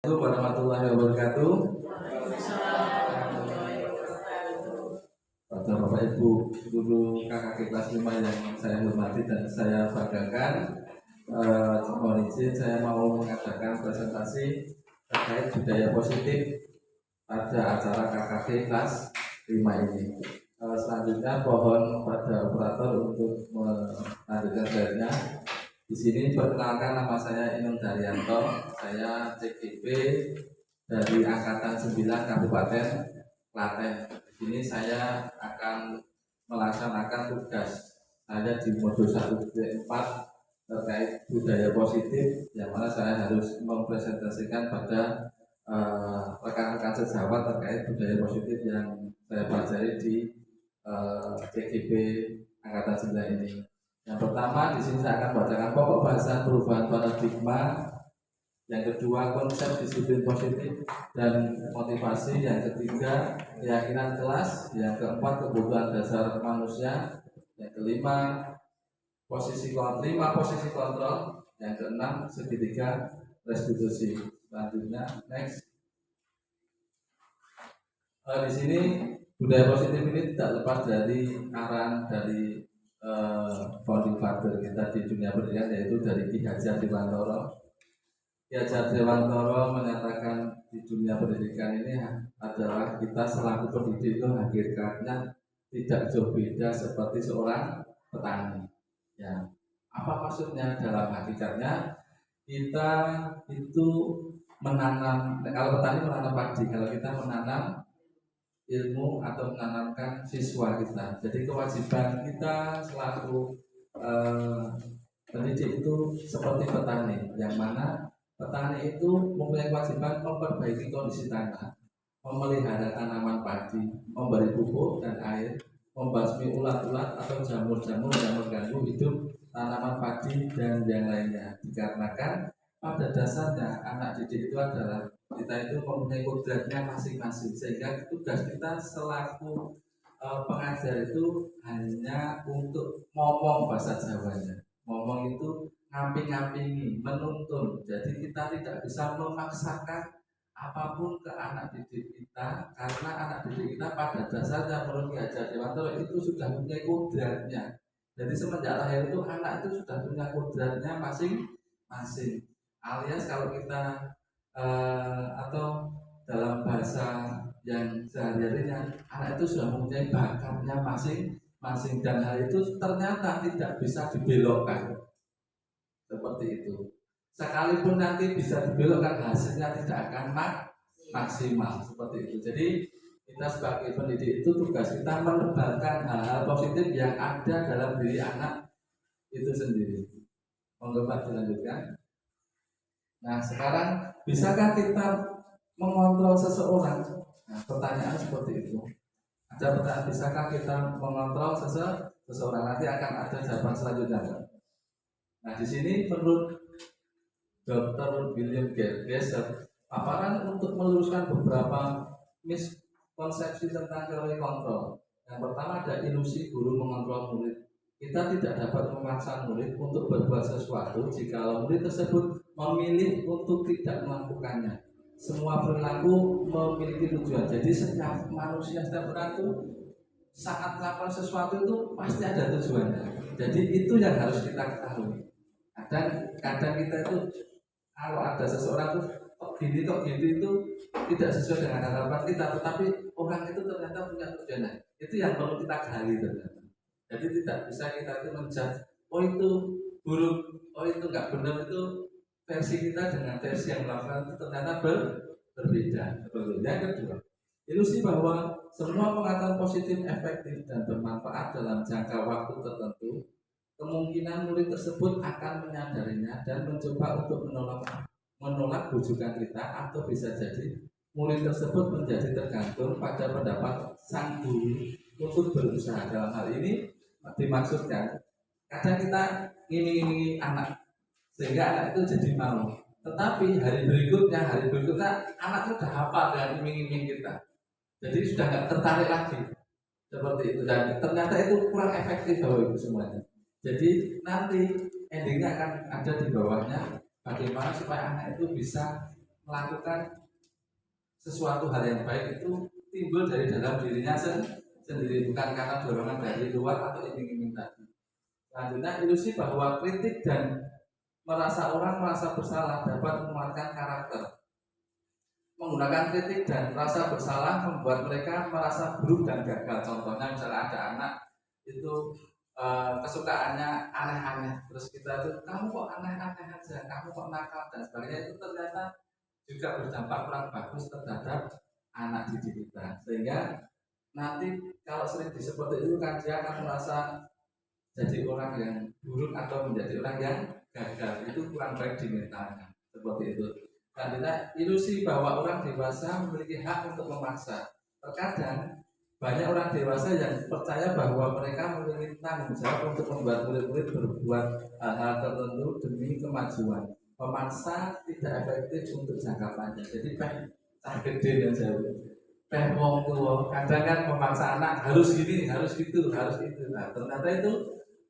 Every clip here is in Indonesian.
Warahmatullahi wabarakatuh. Pada Bapak Ibu guru KKG kelas 5 yang saya hormati dan saya banggakan, mohon izin saya mau mengadakan presentasi terkait budaya positif pada acara KKG kelas 5 ini. Selanjutnya mohon pada operator untuk melanjutkan slide-nya. Di sini perkenalkan, nama saya Inung Daryanto, saya CGP dari Angkatan 9 Kabupaten Klaten. Di sini saya akan melaksanakan tugas saya di modul 1B4 terkait budaya positif, yang mana saya harus mempresentasikan pada rekan-rekan sejawat terkait budaya positif yang saya pelajari di CGP Angkatan 9 ini. Yang pertama, di sini saya akan bacakan pokok bahasan perubahan paradigma. Yang kedua, konsep disiplin positif dan motivasi. Yang ketiga, keyakinan kelas. Yang keempat, kebutuhan dasar manusia. Yang kelima, posisi kontrol. Yang keenam, segitiga restitusi. Selanjutnya, next. Di sini budaya positif ini tidak lepas dari arahan dari founding father kita di dunia pendidikan, yaitu dari Ki Hajar Dewantoro. Ki Hajar Dewantoro menyatakan di dunia pendidikan ini adalah kita selaku pendidik itu hakikatnya tidak jauh beda seperti seorang petani. Ya, apa maksudnya? Dalam hakikatnya kita itu menanam, kalau petani menanam padi, kalau kita menanam ilmu atau menanamkan siswa kita. Jadi kewajiban kita selaku pendidik itu seperti petani, yang mana petani itu mempunyai kewajiban memperbaiki kondisi tanah, memelihara tanaman padi, memberi pupuk dan air, membasmi ulat-ulat atau jamur-jamur yang mengganggu hidup tanaman padi dan yang lainnya. Dikarenakan pada dasarnya anak didik itu adalah kita itu mempunyai kodratnya masing-masing, sehingga tugas kita selaku pengajar itu hanya untuk ngomong bahasa Jawanya. Ngomong itu ngamping-ngampingi, menuntun. Jadi kita tidak bisa memaksakan apapun ke anak didik kita, karena anak didik kita pada dasarnya menurut Ki Hajar Dewantoro itu sudah punya kodratnya. Jadi semenjak lahir itu anak itu sudah punya kodratnya masing-masing. Alias kalau kita atau dalam bahasa yang sehari-harinya, anak itu sudah mempunyai bakatnya masing-masing, dan hal itu ternyata tidak bisa dibelokkan seperti itu. Sekalipun nanti bisa dibelokkan, hasilnya tidak akan maksimal seperti itu. Jadi kita sebagai pendidik itu tugas kita menebarkan hal-hal positif yang ada dalam diri anak itu sendiri. Monggo Pak dilanjutkan. Nah, sekarang bisakah kita mengontrol seseorang? Nah, pertanyaan seperti itu. Ada pertanyaan, bisakah kita mengontrol seseorang? Nanti akan ada jawaban selanjutnya. Nah, di sini menurut Dr. William Gesser, paparan untuk meluruskan beberapa miskonsepsi tentang teori kontrol. Yang pertama, ada ilusi guru mengontrol murid. Kita tidak dapat memaksa murid untuk berbuat sesuatu jika murid tersebut memilih untuk tidak melakukannya. Semua perilaku memiliki tujuan. Jadi setiap manusia, setiap orang itu saat melakukan sesuatu itu pasti ada tujuannya. Jadi itu yang harus kita ketahui. Kadang kita itu kalau ada seseorang itu kok gini itu tidak sesuai dengan harapan kita, tetapi orang itu ternyata punya tujuannya. Itu yang perlu kita gali ternyata. Jadi tidak bisa kita itu menjudge, oh itu buruk, oh itu nggak benar, itu versi kita dengan versi yang melakukan itu ternyata berbeda. Yang kedua, ilusi bahwa semua pengetahuan positif, efektif dan bermanfaat dalam jangka waktu tertentu. Kemungkinan murid tersebut akan menyadarinya dan mencoba untuk menolak bujukan kita, atau bisa jadi murid tersebut menjadi tergantung pada pendapat sang guru untuk berusaha. Dalam hal ini dimaksudkan kadang kita ngiming-ngimingi anak sehingga anak itu jadi mau, tetapi hari berikutnya anak itu sudah hafal dengan iming-iming kita, jadi sudah nggak tertarik lagi seperti itu, dan ternyata itu kurang efektif Bapak Ibu semuanya. Jadi nanti endingnya akan ada di bawahnya, bagaimana supaya anak itu bisa melakukan sesuatu hal yang baik itu timbul dari dalam dirinya sendiri, bukan karena dorongan dari luar atau iming-iming tadi. Selanjutnya, ilusi bahwa kritik dan orang merasa bersalah dapat menguatkan karakter. Menggunakan kritik dan rasa bersalah membuat mereka merasa buruk dan gagal. Contohnya misalnya ada anak itu kesukaannya aneh-aneh, terus kita tuh kamu kok aneh-aneh aja, kamu kok nakal dan sebagainya, itu ternyata juga berdampak kurang bagus terhadap anak didik kita, sehingga nanti kalau sering seperti itu kan dia akan merasa jadi orang yang buruk atau menjadi orang yang gagal. Itu kurang baik di mentalnya seperti itu. Karena ilusi bahwa orang dewasa memiliki hak untuk memaksa. Terkadang banyak orang dewasa yang percaya bahwa mereka memiliki tanggung jawab untuk membuat murid-murid berbuat hal-hal tertentu demi kemajuan. Pemaksa tidak efektif untuk jangka panjang. Jadi gede dan jauh. Wong tua kadang kan memaksa anak harus gini, harus gitu, harus itu. Nah, ternyata itu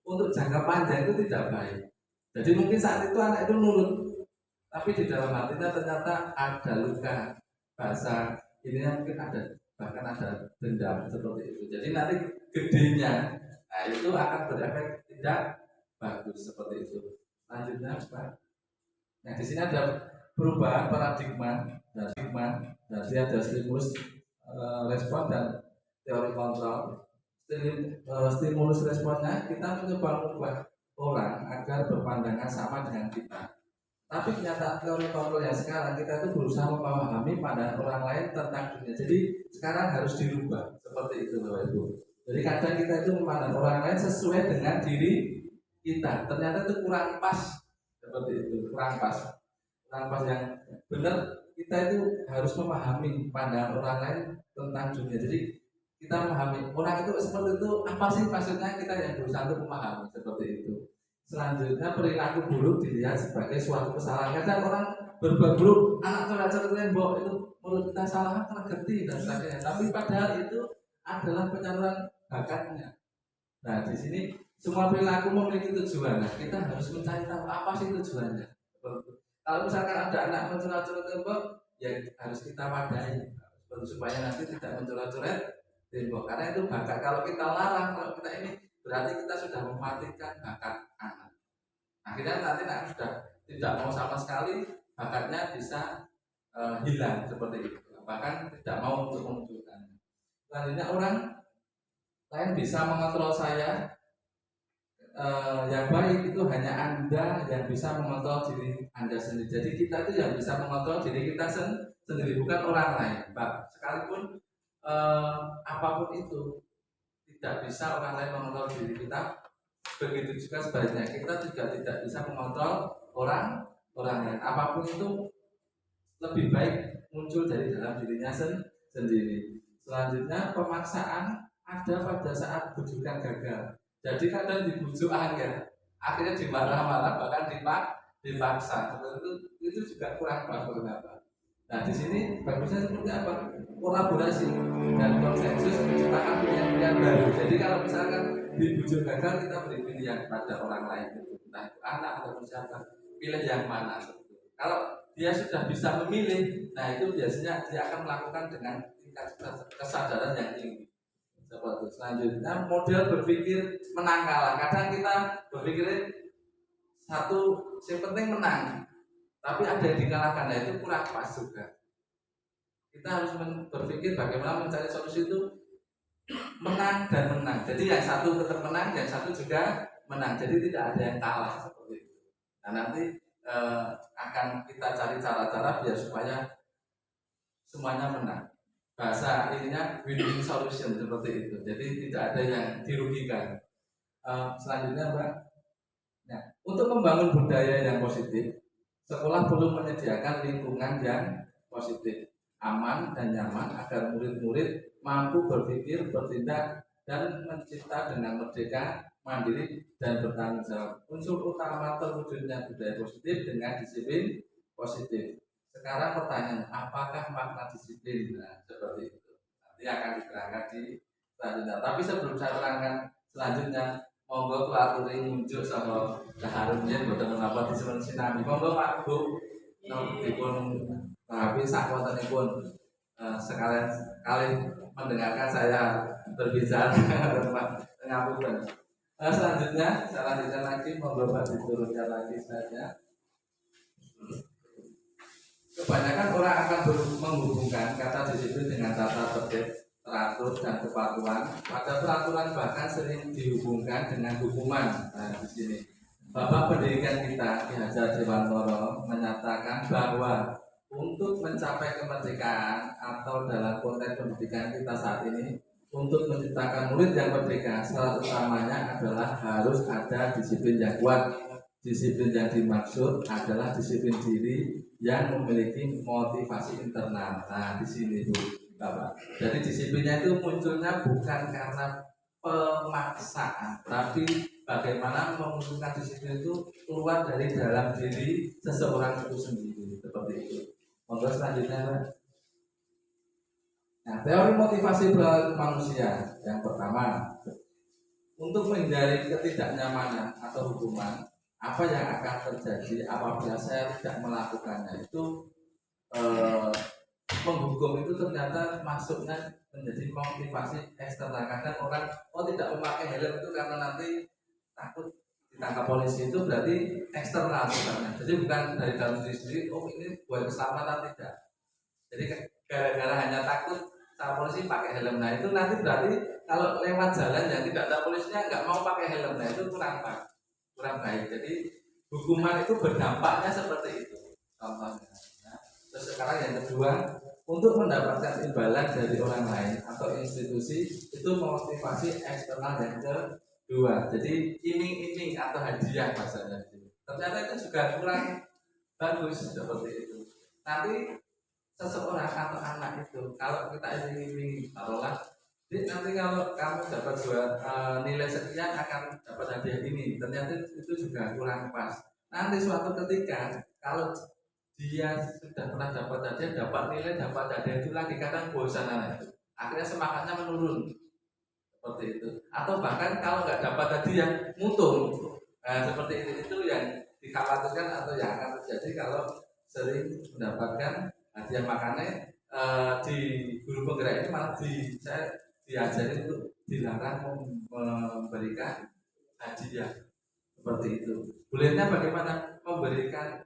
untuk jangka panjang itu tidak baik. Jadi mungkin saat itu anak itu nurut, tapi di dalam hatinya ternyata ada luka, bahasa ini mungkin ada, bahkan ada dendam seperti itu. Jadi nanti gedenya, nah itu akan berefek tidak bagus seperti itu. Lanjutnya, Pak. Nah di sini ada perubahan paradigma, jadi ada stimulus respon dan teori kontrol. Stimulus responnya kita mencoba mengubah orang agar berpandangan sama dengan kita. Tapi kenyataan teori kontrol yang sekarang kita itu berusaha memahami pandangan orang lain tentang dunia. Jadi sekarang harus dirubah seperti itu, Bapak Ibu. Jadi kadang kita itu memandang orang lain sesuai dengan diri kita. Ternyata itu kurang pas seperti itu, kurang pas yang benar. Kita itu harus memahami pandangan orang lain tentang dunia. Jadi kita memahami orang itu seperti itu, apa sih maksudnya, kita yang berusaha untuk memahami seperti itu. Selanjutnya, perilaku buruk dilihat sebagai suatu kesalahan. Kadang orang berbuat buruk, anak coret-coret bahwa itu menurut kita salah karena gerti dan sebagainya. Tapi padahal itu adalah penyaluran bakatnya. Nah di sini semua perilaku memiliki tujuan. Nah, kita harus mencari tahu apa sih tujuannya. Kalau misalkan ada anak mencoret-coret tembok, ya harus kita wadai supaya nanti tidak mencoret-coret tembok. Karena itu bakat. Kalau kita larang, kalau kita ini, berarti kita sudah mematikan bakat anak. Akhirnya nanti anak sudah tidak mau sama sekali, bakatnya bisa hilang seperti itu. Bahkan tidak mau untuk memunculkan. Selanjutnya, orang lain bisa mengontrol saya. Yang baik itu hanya Anda yang bisa mengontrol diri Anda sendiri. Jadi kita itu yang bisa mengontrol diri kita sendiri, bukan orang lain. Sekalipun apapun itu tidak bisa orang lain mengontrol diri kita. Begitu juga sebaliknya, kita juga tidak bisa mengontrol orang lain. Apapun itu lebih baik muncul dari dalam dirinya sendiri. Selanjutnya, pemaksaan ada pada saat bujukan gagal. Jadi kadang dibujuk akhirnya dimarah-marah, bahkan dipaksa. Itu juga kurang bagus. Nah di sini bagusnya seperti apa? Kolaborasi dan konsensus menciptakan pilihan-pilihan baru. Jadi kalau misalkan dibujuk gagal, kita beri pilihan pada orang lain, entah itu anak atau siapa, pilih yang mana. Kalau dia sudah bisa memilih, nah itu biasanya dia akan melakukan dengan tingkat kesadaran yang tinggi. Seperti selanjutnya, model berpikir menang kalah. Kadang kita berpikir satu, yang penting menang, tapi ada yang dikalahkan. Nah itu kurang pas juga. Kita harus berpikir bagaimana mencari solusi itu menang dan menang. Jadi yang satu tetap menang, yang satu juga menang. Jadi tidak ada yang kalah seperti itu. Nah nanti akan kita cari cara-cara biar supaya semuanya menang. Bahasa ininya win-win solution seperti itu. Jadi tidak ada yang dirugikan. Selanjutnya, Mbak. Nah, untuk membangun budaya yang positif, sekolah perlu menyediakan lingkungan yang positif, aman dan nyaman agar murid-murid mampu berpikir, bertindak, dan mencipta dengan merdeka, mandiri, dan bertanggung jawab. Unsur utama terwujudnya budaya positif dengan disiplin positif. Sekarang pertanyaan, apakah makna disiplin? Nah, seperti itu. Nanti akan diterangkan di selanjutnya. Tapi sebelum saya terangkan selanjutnya, monggo kuaturi muncul sama Harun yen boten menapa disebut sinami. Monggo Pak Bu, dipun Tapi sakwontenipun sekalian mendengarkan saya berbicara ngapunten. Selanjutnya saya lanjutkan lagi, monggo Pak diturunkan lagi saja. Kebanyakan orang akan menghubungkan kata disiplin dengan tata tertib, teratur, dan kepatuhan. Pada peraturan bahkan sering dihubungkan dengan hukuman. Nah, di sini Bapak Pendidikan kita, Ki Hajar Dewantoro, menyatakan bahwa untuk mencapai kemerdekaan atau dalam konteks pendidikan kita saat ini, untuk menciptakan murid yang merdeka, syarat utamanya adalah harus ada disiplin yang kuat. Disiplin yang dimaksud adalah disiplin diri yang memiliki motivasi internal. Nah, di sini tuh, Bapak. Jadi disiplinnya itu munculnya bukan karena pemaksaan, tapi bagaimana memunculkan disiplin itu keluar dari dalam diri seseorang itu sendiri, seperti itu. Monggo selanjutnya, Pak. Nah, teori motivasi manusia yang pertama, untuk menghindari ketidaknyamanan atau hukuman, apa yang akan terjadi apabila saya tidak melakukannya itu menghukum itu ternyata masuknya menjadi motivasi eksternal. Kadang orang tidak memakai helm itu karena nanti takut ditangkap polisi, itu berarti eksternal sebenarnya. Jadi bukan dari dalam diri sendiri, ini buat keselamatan, tidak. Jadi gara-gara hanya takut sama polisi pakai helm, nah itu nanti berarti kalau lewat jalan yang tidak ada polisinya nggak mau pakai helm, nah itu kurang baik. Jadi hukuman itu berdampaknya seperti itu contohnya. Nah, terus sekarang yang kedua, untuk mendapatkan imbalan dari orang lain atau institusi, itu motivasi eksternal yang kedua. Jadi iming-iming atau hadiah bahasanya, ternyata itu juga kurang bagus seperti itu. Nanti seseorang atau anak itu kalau kita iming-iming, taruhlah nanti kalau kamu dapat nilai sekian akan dapat hadiah ini, ternyata itu juga kurang pas. Nanti suatu ketika kalau dia sudah pernah dapat hadiah, dapat nilai, dapat hadiah itu lagi, kadang bosan anak itu, akhirnya semangatnya menurun seperti itu. Atau bahkan kalau nggak dapat hadiah, mutung. Nah, seperti itu yang dikhawatirkan atau yang akan terjadi kalau sering mendapatkan hadiah. Makanya di guru penggerak ini malah saya diajari untuk dilarang memberikan hadiah seperti itu. Bolehnya bagaimana memberikan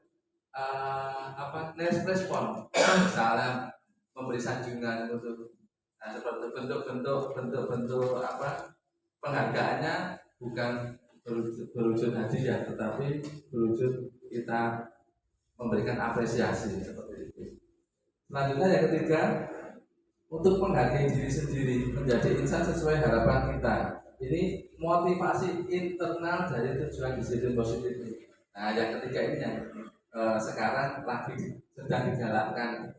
respon, misalnya memberi sanjungan untuk seperti bentuk penghargaannya bukan berwujud hadiah, tetapi berwujud kita memberikan apresiasi seperti itu. Selanjutnya yang ketiga, untuk menghargai diri sendiri, menjadi insan sesuai harapan kita. Ini motivasi internal dari tujuan disiplin positif ini. Nah, yang ketiga ini yang sekarang lagi sedang digalakkan.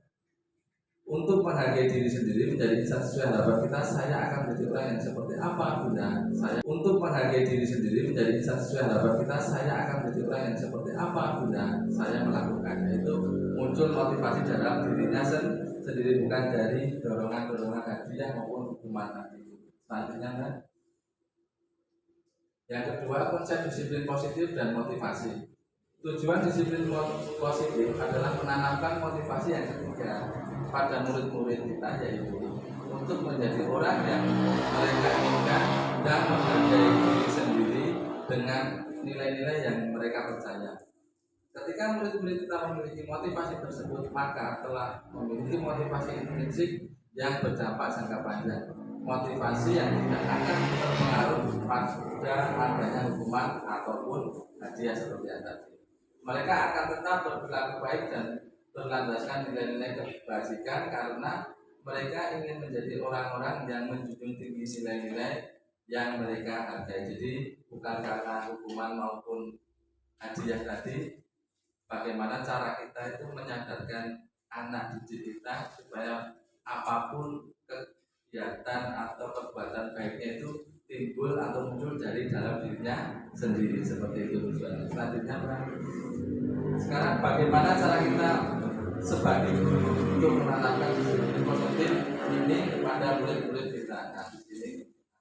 Untuk menghargai diri sendiri, menjadi insan sesuai harapan kita, saya akan menjadi orang yang seperti apa bunda saya. Untuk menghargai diri sendiri, menjadi insan sesuai harapan kita, saya akan menjadi orang yang seperti apa bunda saya melakukannya. Itu muncul motivasi dalam dirinya sendiri, bukan dari dorongan hadiah maupun hukuman tadi. Selanjutnya, kan? Yang kedua, konsep disiplin positif dan motivasi. Tujuan disiplin positif adalah menanamkan motivasi yang ketiga pada murid-murid kita, yaitu untuk menjadi orang yang mereka inginkan dan menghargai diri sendiri dengan nilai-nilai yang mereka percaya. Ketika murid-murid kita memiliki motivasi tersebut, maka telah memiliki motivasi intrinsik yang berdampak jangka panjang. Motivasi yang tidak akan terpengaruh pada adanya hukuman ataupun hadiah seperti yang tadi. Mereka akan tetap berperilaku baik dan berlandaskan nilai-nilai kebajikan karena mereka ingin menjadi orang-orang yang menjunjung tinggi nilai-nilai yang mereka hargai. Jadi bukan karena hukuman maupun hadiah tadi, bagaimana cara kita itu menyadarkan anak didik kita supaya apapun kegiatan atau perbuatan baiknya itu timbul atau muncul dari dalam dirinya sendiri, seperti itu tujuannya. Selanjutnya, sekarang bagaimana cara kita sebagai guru untuk menanamkan disiplin positif ini kepada murid-murid kita. Nah, di sini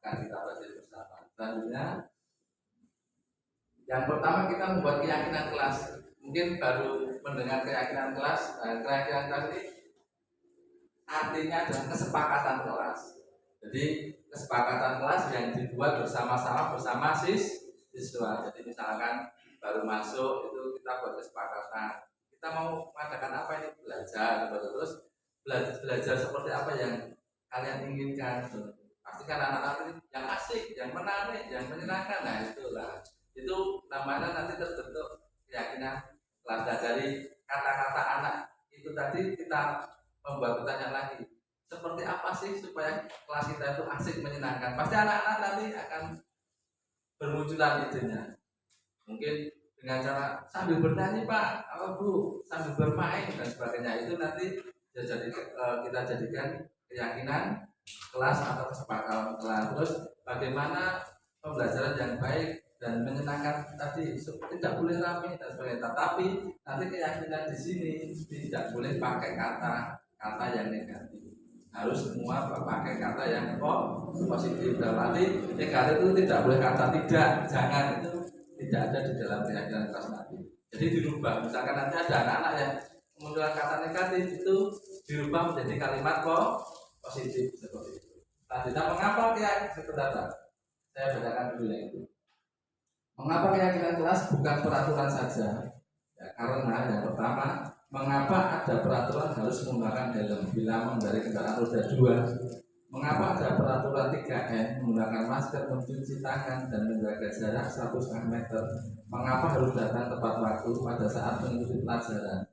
akan kita baca bersama. Selanjutnya, yang pertama kita membuat keyakinan kelas. Mungkin baru Dengan keyakinan kelas. Keyakinan kelas ini artinya adalah kesepakatan kelas. Jadi kesepakatan kelas yang dibuat bersama-sama bersama siswa. Jadi misalkan baru masuk itu kita buat kesepakatan. Kita mau mengadakan apa ini, belajar, terus belajar seperti apa yang kalian inginkan. Pastikan anak-anak ini yang asik, yang menarik, yang menyenangkan. Nah itulah, itu namanya nanti terbentuk keyakinan kelas. Dari kata-kata anak itu tadi kita membuat pertanyaan lagi, seperti apa sih supaya kelas kita itu asik, menyenangkan. Pasti anak-anak nanti akan bermunculan idenya. Mungkin dengan cara sambil bernyanyi Pak, apa Bu, sambil bermain dan sebagainya. Itu nanti kita jadikan keyakinan kelas atau kesepakatan kelas. Terus bagaimana pembelajaran yang baik dan menyenangkan tadi, tidak boleh ramai dan sebagainya. Tetapi nanti keyakinan di sini tidak boleh pakai kata yang negatif. Harus semua pakai kata yang positif. Berarti negatif itu tidak boleh kata tidak, jangan, itu tidak ada di dalam keyakinan kelas nanti. Jadi dirubah. Misalkan nanti ada anak-anak yang memunculkan kata negatif, itu dirubah menjadi kalimat positif seperti itu. Selanjutnya, mengapa keyakinan sebentar? Saya bacakan dulu yang itu. Mengapa keyakinan kelas bukan peraturan saja? Ya, karena yang pertama, mengapa ada peraturan harus menggunakan helm bila mengendarai kendaraan roda 2? Mengapa ada peraturan 3M menggunakan masker, mencuci tangan, dan menjaga jarak 1,5 meter? Mengapa harus datang tepat waktu pada saat mengikuti pelajaran?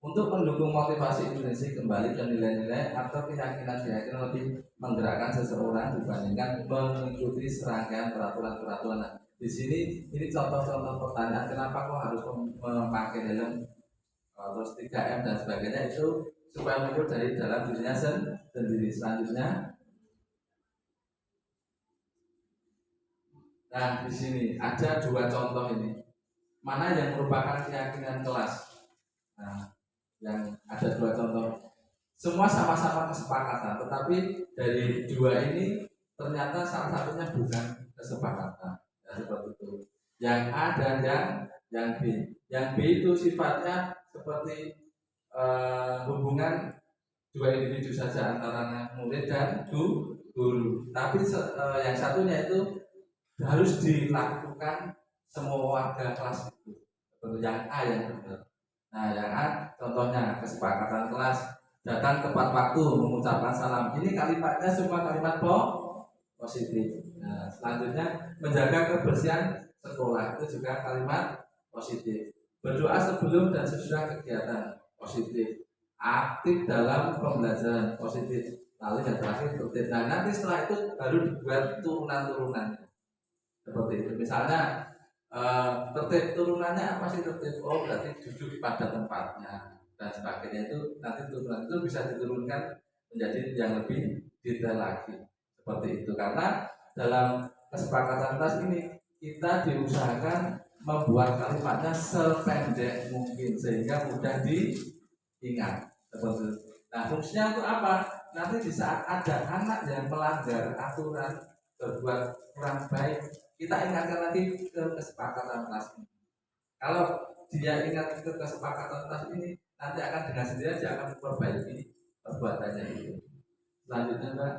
Untuk mendukung motivasi intrinsik kembali ke nilai-nilai atau keyakinan lebih menggerakkan seseorang dibandingkan mengikuti serangkaian peraturan-peraturan. Nah, di sini ini contoh-contoh pertanyaan, kenapa kok harus memakai helm, terus 3M dan sebagainya, itu supaya muncul dari dalam dirinya sendiri. Selanjutnya, nah di sini ada dua contoh ini. Mana yang merupakan keyakinan kelas? Nah, yang ada dua contoh. Semua sama-sama kesepakatan, tetapi dari dua ini ternyata salah satunya bukan kesepakatan. Ya, seperti itu. Yang A dan yang B. Yang B itu sifatnya seperti hubungan dua individu saja antara murid dan guru. Tapi yang satunya itu harus dilakukan semua warga kelas itu. Seperti yang A yang benar. Nah, yang A contohnya kesepakatan kelas, datang tepat waktu, mengucapkan salam. Ini kalimatnya semua kalimat positif. Nah, selanjutnya menjaga kebersihan sekolah, itu juga kalimat positif. Berdoa sebelum dan sesudah kegiatan, positif. Aktif dalam pembelajaran, positif. Lalu yang terakhir tertib. Nah, nanti setelah itu baru dibuat turunan-turunannya seperti itu. Misalnya tertib, turunannya apa sih tertib? Oh, berarti duduk pada tempatnya dan sebagainya. Itu nanti turunan itu bisa diturunkan menjadi yang lebih detail lagi seperti itu. Karena dalam kesepakatan kelas ini kita diusahakan membuat kalimatnya sependek mungkin sehingga mudah diingat seperti itu. Nah, fungsinya itu apa? Nanti di saat ada anak yang melanggar aturan, berbuat kurang baik, kita ingatkan lagi ke kesepakatan kelas ini. Kalau dia ingat ke kesepakatan kelas ini, nanti akan dengan sendirinya dia akan memperbaiki perbuatannya itu. Selanjutnya, Mbak.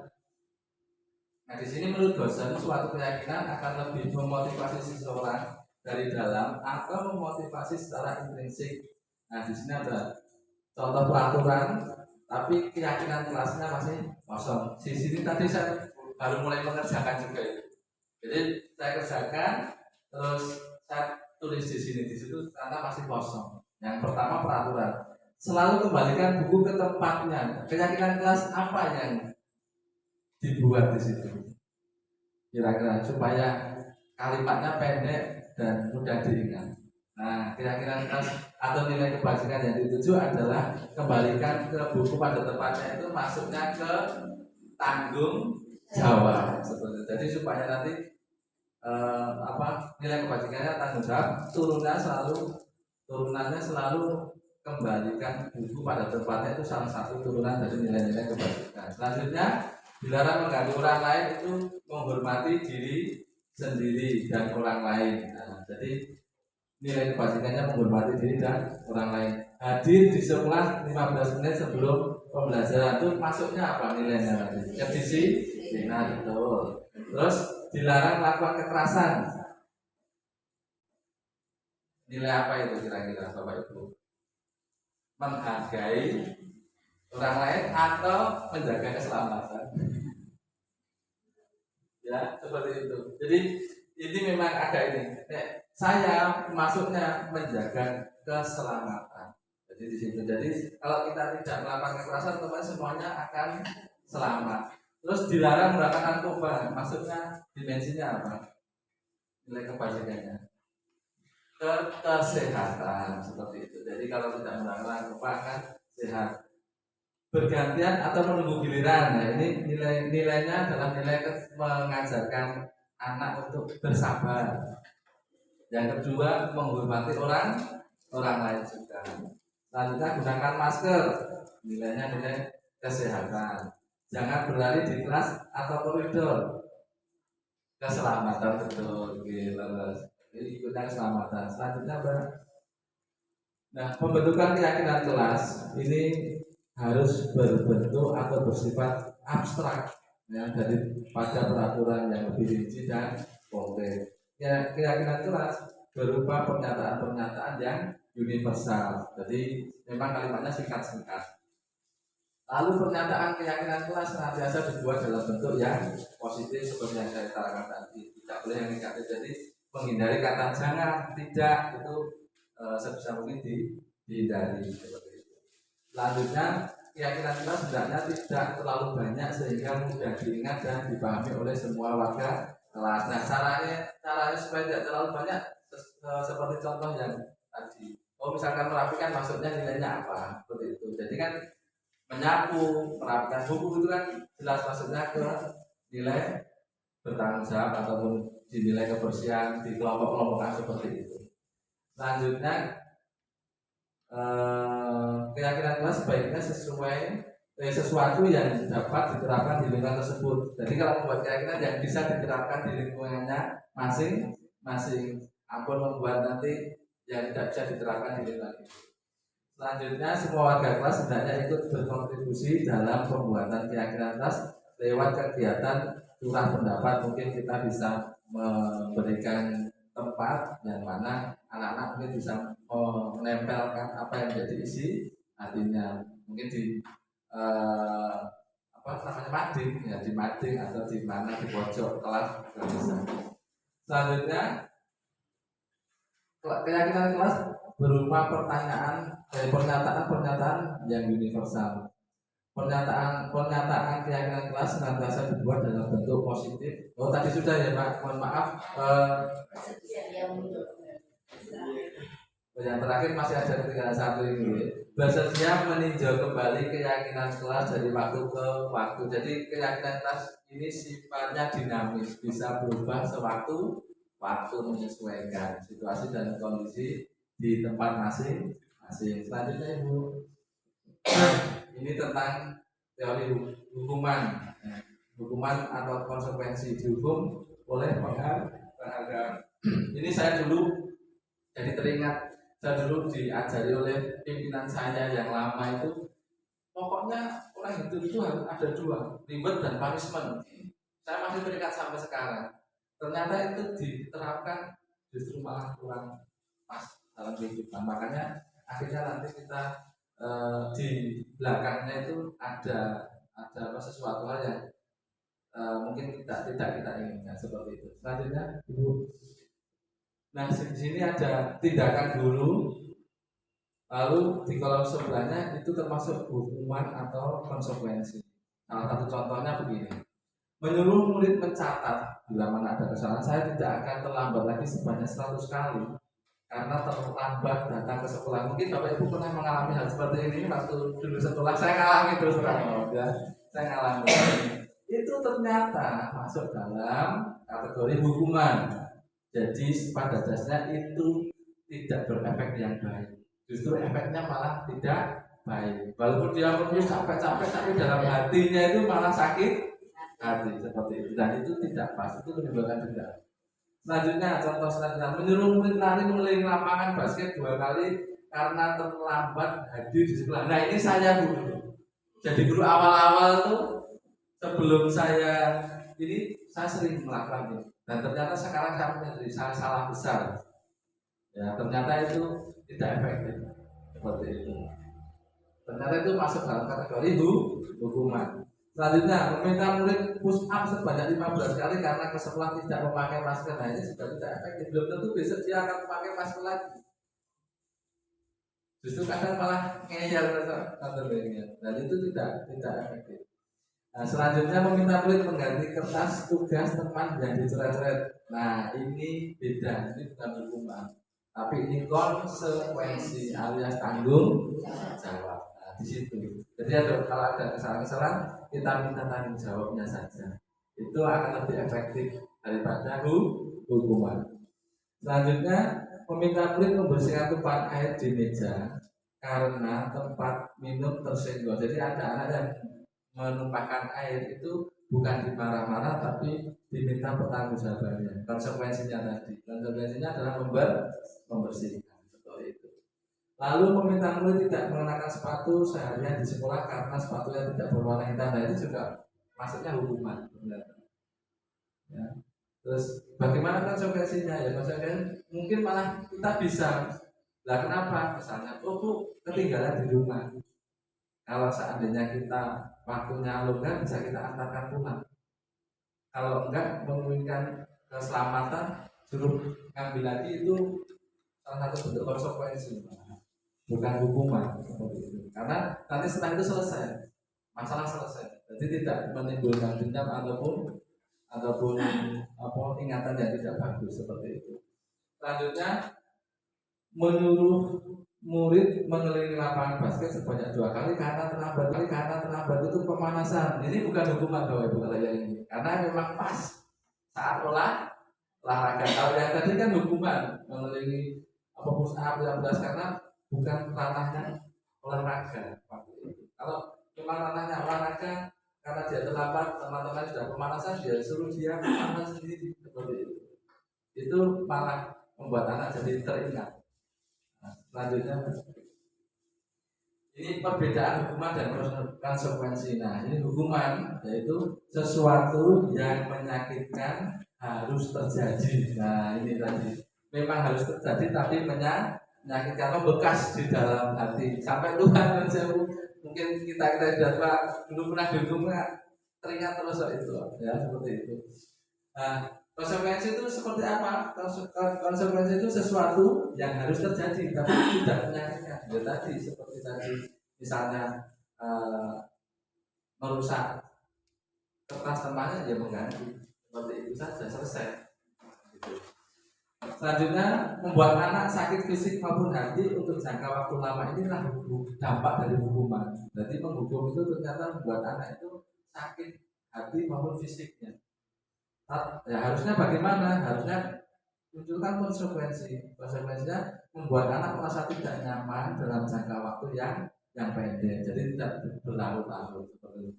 Nah, di sini menurut dosen suatu keyakinan akan lebih memotivasi seseorang dari dalam atau memotivasi secara intrinsik. Nah, di sini ada contoh peraturan, tapi keyakinan kelasnya masih kosong. Di sini tadi saya baru mulai mengerjakan juga itu. Jadi saya kerjakan, terus saya tulis di sini, di situ karena masih kosong. Yang pertama peraturan, selalu kembalikan buku ke tempatnya. Keyakinan kelas apa yang dibuat di situ? Kira-kira supaya kalimatnya pendek dan mudah diingat. Nah, keyakinan kelas atau nilai kebajikan yang dituju adalah kembalikan ke buku pada tempatnya, itu masuknya ke tanggung jawab seperti itu. Jadi supaya nanti nilai kebajikannya tanggung jawab, turunannya selalu kembalikan buku pada tempatnya, itu salah satu turunan dari nilai-nilai kebajikan. Selanjutnya, dilarang mengganggu orang lain, itu menghormati diri sendiri dan orang lain. Nah, jadi nilai kebajikannya menghormati diri dan orang lain. hadir di sekolah 15 menit sebelum pembelajaran. Itu masuknya apa nilainya tadi? Kedisiplinan, betul. Terus dilarang melakukan kekerasan. Nilai apa itu kira-kira Bapak Ibu? Menghargai orang lain atau menjaga keselamatan. Ya, seperti itu. Jadi ini memang ada ini. Saya masuknya menjaga keselamatan. Jadi di situ. Jadi kalau kita tidak melakukan kekerasan, otomatis semuanya akan selamat. Terus dilarang melakukan narkoba. Maksudnya dimensinya apa? Nilai kebajikannya. Kesehatan seperti itu. Jadi kalau tidak melakukan narkoba akan sehat. Bergantian atau menunggu giliran. Nah, ini nilainya adalah nilai mengajarkan anak untuk bersabar. Yang kedua, menghormati orang lain juga. Selanjutnya, gunakan masker. Nilainya nilai kesehatan. Jangan berlari di kelas atau koridor. Keselamatan, betul. Jadi ikutan keselamatan. Selanjutnya apa? Nah, pembentukan keyakinan kelas ini harus berbentuk atau bersifat abstrak, ya, daripada peraturan yang lebih rinci dan konkret. Ya, keyakinan kelas berupa pernyataan-pernyataan yang universal. Jadi memang kalimatnya singkat-singkat. Lalu pernyataan keyakinan kelas senantiasa dibuat dalam bentuk yang positif seperti yang saya katakan tadi. Tidak boleh yang negatif. Jadi menghindari kata jangan, tidak, itu sebisa mungkin dihindari seperti itu. Selanjutnya, keyakinan kelas hendaknya tidak terlalu banyak sehingga mudah diingat dan dipahami oleh semua warga kelas. Nah, caranya supaya tidak terlalu banyak seperti contoh yang tadi. Misalkan merapikan maksudnya nilainya apa? Seperti itu. Jadi kan menyapu, merapikan buku itu kan jelas maksudnya ke nilai bertanggung jawab ataupun dinilai kebersihan di kelompok-kelompokan seperti itu. Selanjutnya, keyakinan kelas sebaiknya sesuatu yang dapat diterapkan di lingkungan tersebut. Jadi kalau membuat keyakinan yang bisa diterapkan di lingkungannya masing-masing, ampun membuat nanti yang tidak bisa diterapkan di lingkungan itu. Selanjutnya, semua warga kelas hendaknya ikut berkontribusi dalam pembuatan keyakinan kelas lewat kegiatan curah pendapat. Mungkin kita bisa memberikan tempat yang mana anak-anak mungkin bisa menempelkan apa yang menjadi isi hatinya, mungkin di mading, ya, di mading atau di mana di pojok kelas juga bisa. Selanjutnya, keyakinan kelas berupa pernyataan-pernyataan yang universal. Pernyataan keyakinan kelas senantiasa dibuat dalam bentuk positif. Tadi sudah ya Pak, mohon maaf. Yang terakhir masih ada ketinggalan satu ini. Bersedia meninjau kembali keyakinan kelas dari waktu ke waktu. Jadi keyakinan kelas ini sifatnya dinamis, bisa berubah sewaktu waktu menyesuaikan situasi dan kondisi di tempat masing-masing. Selanjutnya Ibu, ini tentang teori hukuman atau konsekuensi dihukum oleh penghargaan. Ini saya dulu jadi teringat, saya dulu diajari oleh pimpinan saya yang lama itu, pokoknya orang hidup itu harus ada dua, reward dan punishment. Saya masih teringat sampai sekarang. Ternyata itu diterapkan justru malah kurang pas dalam kehidupan. Makanya akhirnya nanti kita di belakangnya itu ada sesuatu hal yang mungkin tidak kita inginkan seperti itu. Selanjutnya Ibu. Nah, di sini ada tindakan guru. Lalu di kolom sebelahnya itu termasuk hukuman atau konsekuensi. Salah satu contohnya begini. Menyuruh murid mencatat bila mana ada kesalahan. Saya tidak akan terlambat lagi sebanyak 100 kali karena terlambat datang ke sekolah. Mungkin Bapak Ibu pernah mengalami hal seperti ini waktu dulu sekolah. Saya ngalami terus terang, ya. Saya ngalami. Itu ternyata masuk dalam kategori hukuman. Jadi pada dasarnya itu tidak berefek yang baik. Justru efeknya malah tidak baik. Walaupun dia menulis capek-capek, tapi dalam hatinya itu malah sakit hati seperti itu. Dan itu tidak pas. Itu menimbulkan dendam. Selanjutnya, contoh selanjutnya, menyuruh murid lari mengelilingi lapangan basket 2 kali karena terlambat hadir di sekolah. Nah ini saya guru. Jadi guru awal-awal tuh sebelum saya ini saya sering melakukan ini. Dan ternyata sekarang saya menyadari saya salah besar. Ya ternyata itu tidak efektif seperti itu. Ternyata itu masuk dalam kategori hukuman. Selanjutnya, meminta murid push up sebanyak 15 kali karena ke sekolah tidak memakai masker. Nah ini sudah tidak efektif. Belum tentu besok dia akan memakai masker lagi. Justru kadang malah ngeyel dan itu tidak efektif. Nah, selanjutnya meminta murid mengganti kertas tugas teman yang dicoret-coret. Nah ini beda, ini bukan hukuman, tapi ini konsekuensi alias tanggung jawab. Nah, di situ. Jadi kalau ada kesalahan-kesalahan kita minta tanggung jawabnya saja. Itu akan lebih efektif daripada hukuman. Selanjutnya meminta murid membersihkan tumpahan air di meja karena tempat minum tersenggol. Jadi ada anak yang menumpahkan air itu bukan dimarah-marah tapi diminta pertanggungjawabannya. Konsekuensinya adalah membersihkan seperti itu. Lalu meminta murid tidak mengenakan sepatu seharian di sekolah karena sepatunya tidak berwarna hitam. Nah itu juga maksudnya hukuman. Ya. Terus bagaimana konsekuensinya? Ya konsekuensinya mungkin malah kita bisa. Lah kenapa? Misalnya, bu ketinggalan di rumah. Kalau seandainya kita waktunya longgar bisa kita antarkan pulang. Kalau enggak menginginkan keselamatan suruh ngambil lagi itu salah satu bentuk konsekuensi, bukan hukuman seperti itu. Karena nanti setelah itu selesai, masalah selesai. Jadi tidak menimbulkan dendam ataupun ingatan yang tidak bagus seperti itu. Selanjutnya menyuruh murid mengelilingi lapangan basket sebanyak 2 kali karena terlambat itu pemanasan. Ini bukan hukuman Bapak Ibu kalau yang ini, karena memang pas saat olahraga. Kalau yang tadi kan hukuman mengelilingi push up 15 karena bukan ranahnya olahraga. Kalau memang ranahnya olahraga karena dia terlambat, teman-teman sudah pemanasan, dia suruh dia pemanas sendiri seperti itu. Itu malah membuat anak jadi teringat. Nah, selanjutnya ini perbedaan hukuman dan konsekuensi. Nah ini hukuman yaitu sesuatu yang menyakitkan harus terjadi. Nah ini tadi memang harus terjadi tapi menyakitkan, membekas di dalam hati sampai Tuhan mungkin kita dulu pernah dihukum teringat terus itu ya seperti itu. Nah, konsekuensi itu seperti apa? Konsekuensi itu sesuatu yang harus terjadi tapi tidak menyakitkan. Ya tadi seperti tadi misalnya merusak kertas temannya dia mengganti seperti itu saja selesai. Gitu. Selanjutnya membuat anak sakit fisik maupun hati untuk jangka waktu lama inilah dampak dari hukuman. Jadi menghukum itu ternyata membuat anak itu sakit hati maupun fisiknya. Ya harusnya bagaimana? Harusnya munculkan konsekuensi. Konsekuensinya membuat anak merasa tidak nyaman dalam jangka waktu yang pendek. Jadi tidak berlarut-larut,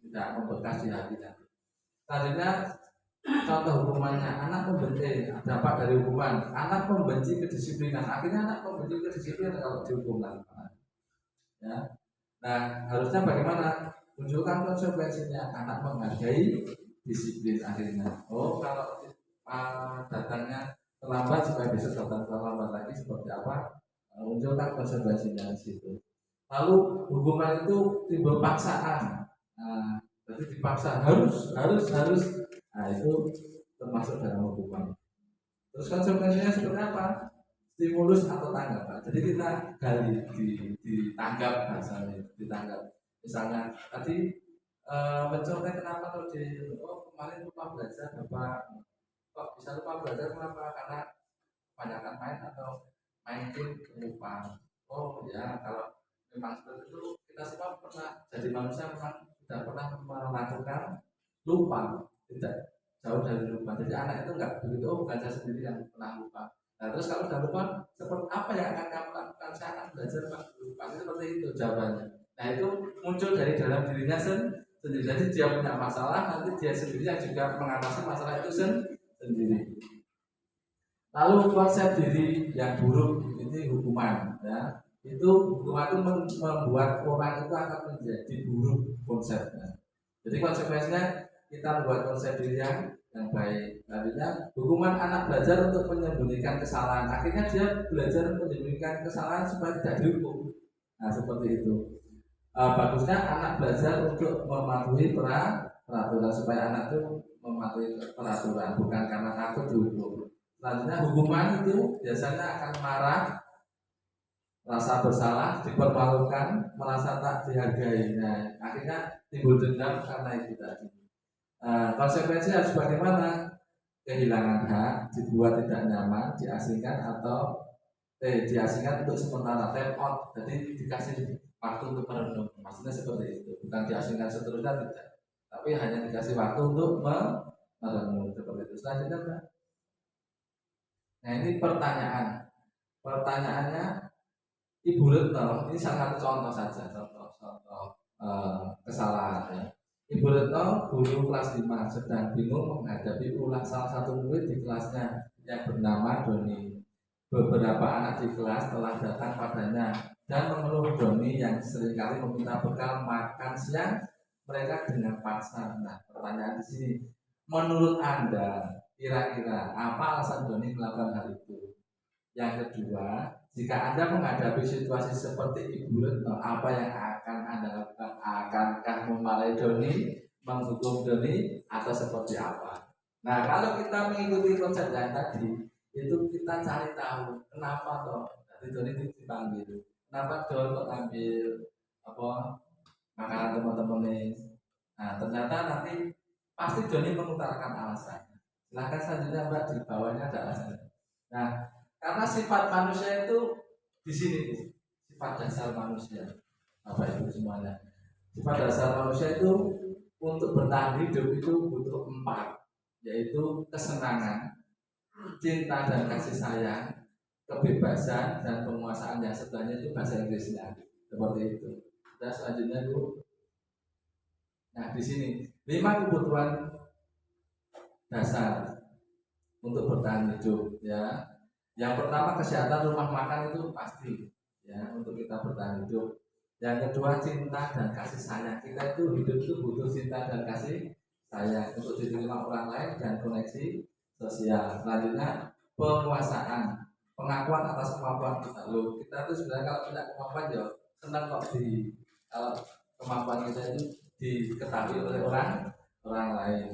tidak membekas di hatinya. Selanjutnya contoh hukumannya, anak membenci. Dampak dari hukuman, anak membenci kedisiplinan. Akhirnya anak membenci kedisiplinan kalau dihukum lagi. Ya. Nah harusnya bagaimana? Munculkan konsekuensinya. Anak menghargai disiplin akhirnya. Oh kalau datangnya terlambat supaya besok datang terlambat lagi seperti apa? Munculkan konsekuensinya di situ. Lalu hukuman itu timbul paksaan. Nah, jadi dipaksa harus. Nah itu termasuk dalam hukuman. Terus konsekuensinya seperti apa? Stimulus atau tanggapan. Jadi kita gali ditanggap bahasanya, ditanggap. Misalnya tadi mencontek kenapa kalau kemarin lupa belajar Bapak, kok bisa lupa belajar kenapa? Karena kebanyakan main atau main game lupa. Oh ya kalau memang seperti itu kita semua pernah jadi manusia memang tidak pernah melakukan lupa, tidak jauh dari lupa. Jadi anak itu enggak begitu, bukan saya sendiri yang pernah lupa. Nah terus kalau sudah lupa, seperti apa yang akan kamu lakukan? Saya akan belajar lupa. Seperti itu jawabannya. Nah itu muncul dari dalam dirinya sendiri. Jadi dia punya masalah, nanti dia sendiri yang juga mengatasi masalah itu sendiri. Lalu konsep diri yang buruk ini hukuman, ya. itu hukuman itu membuat orang itu akan menjadi buruk konsepnya. Jadi konsekuensinya kita membuat konsep diri yang baik. Artinya hukuman anak belajar untuk menyembunyikan kesalahan. Akhirnya dia belajar menyembunyikan kesalahan supaya tidak dihukum. Nah seperti itu. Bagusnya anak belajar untuk mematuhi peraturan supaya anak itu mematuhi peraturan, bukan karena takut dihukum. Selanjutnya hukuman itu biasanya akan marah, rasa bersalah, dipermalukan, merasa tak dihargai. Nah, akhirnya timbul dendam karena itu tadi. Konsekuensi harus bagaimana? Kehilangan hak, dibuat tidak nyaman, diasingkan atau diasingkan untuk sementara, time out. Jadi dikasih waktu untuk merenung. Maksudnya seperti itu. Bukan diasingkan seterusnya tidak, tapi hanya dikasih waktu untuk merenung seperti itu. Selanjutnya, nah ini pertanyaan. Pertanyaannya, Ibu Retno, ini salah satu contoh saja, contoh kesalahan ya. Ibu Retno, guru kelas 5, sedang bingung menghadapi ulah salah satu murid di kelasnya yang bernama Doni. Beberapa anak di kelas telah datang padanya dan mengeluh Doni yang seringkali meminta bekal makan siang mereka dengan paksa. Nah, pertanyaan di sini, menurut Anda, kira-kira apa alasan Doni melakukan hal itu? Yang kedua, jika Anda menghadapi situasi seperti Ibu Retno, apa yang akan Anda lakukan? Akankah memarahi Doni, menghukum Doni, atau seperti apa? Nah, kalau kita mengikuti konsep yang tadi, itu kita cari tahu kenapa toh dari Doni itu dipanggil, kenapa Doni kok ambil apa makanan teman-teman ini. Nah, ternyata nanti pasti Doni mengutarakan alasan. Silahkan selanjutnya Mbak, di bawahnya ada alasannya. Nah, karena sifat manusia itu di sini, sifat dasar manusia, Bapak Ibu semuanya. Sifat dasar manusia itu untuk bertahan hidup itu butuh 4, yaitu kesenangan, cinta dan kasih sayang, kebebasan dan penguasaan. Yang sebelahnya itu bahasa Inggrisnya, seperti itu. Dan selanjutnya Bu. Nah di sini 5 kebutuhan dasar untuk bertahan hidup ya. Yang pertama kesehatan, rumah makan itu pasti ya untuk kita bertahan hidup. Yang kedua cinta dan kasih sayang. Kita itu hidup itu butuh cinta dan kasih sayang untuk diterima orang lain dan koneksi sosial. Selanjutnya penguasaan, pengakuan atas kemampuan kita. Loh, kita itu sebenarnya kalau punya kemampuan ya senang kok kalau kemampuan kita itu diketahui oleh orang lain.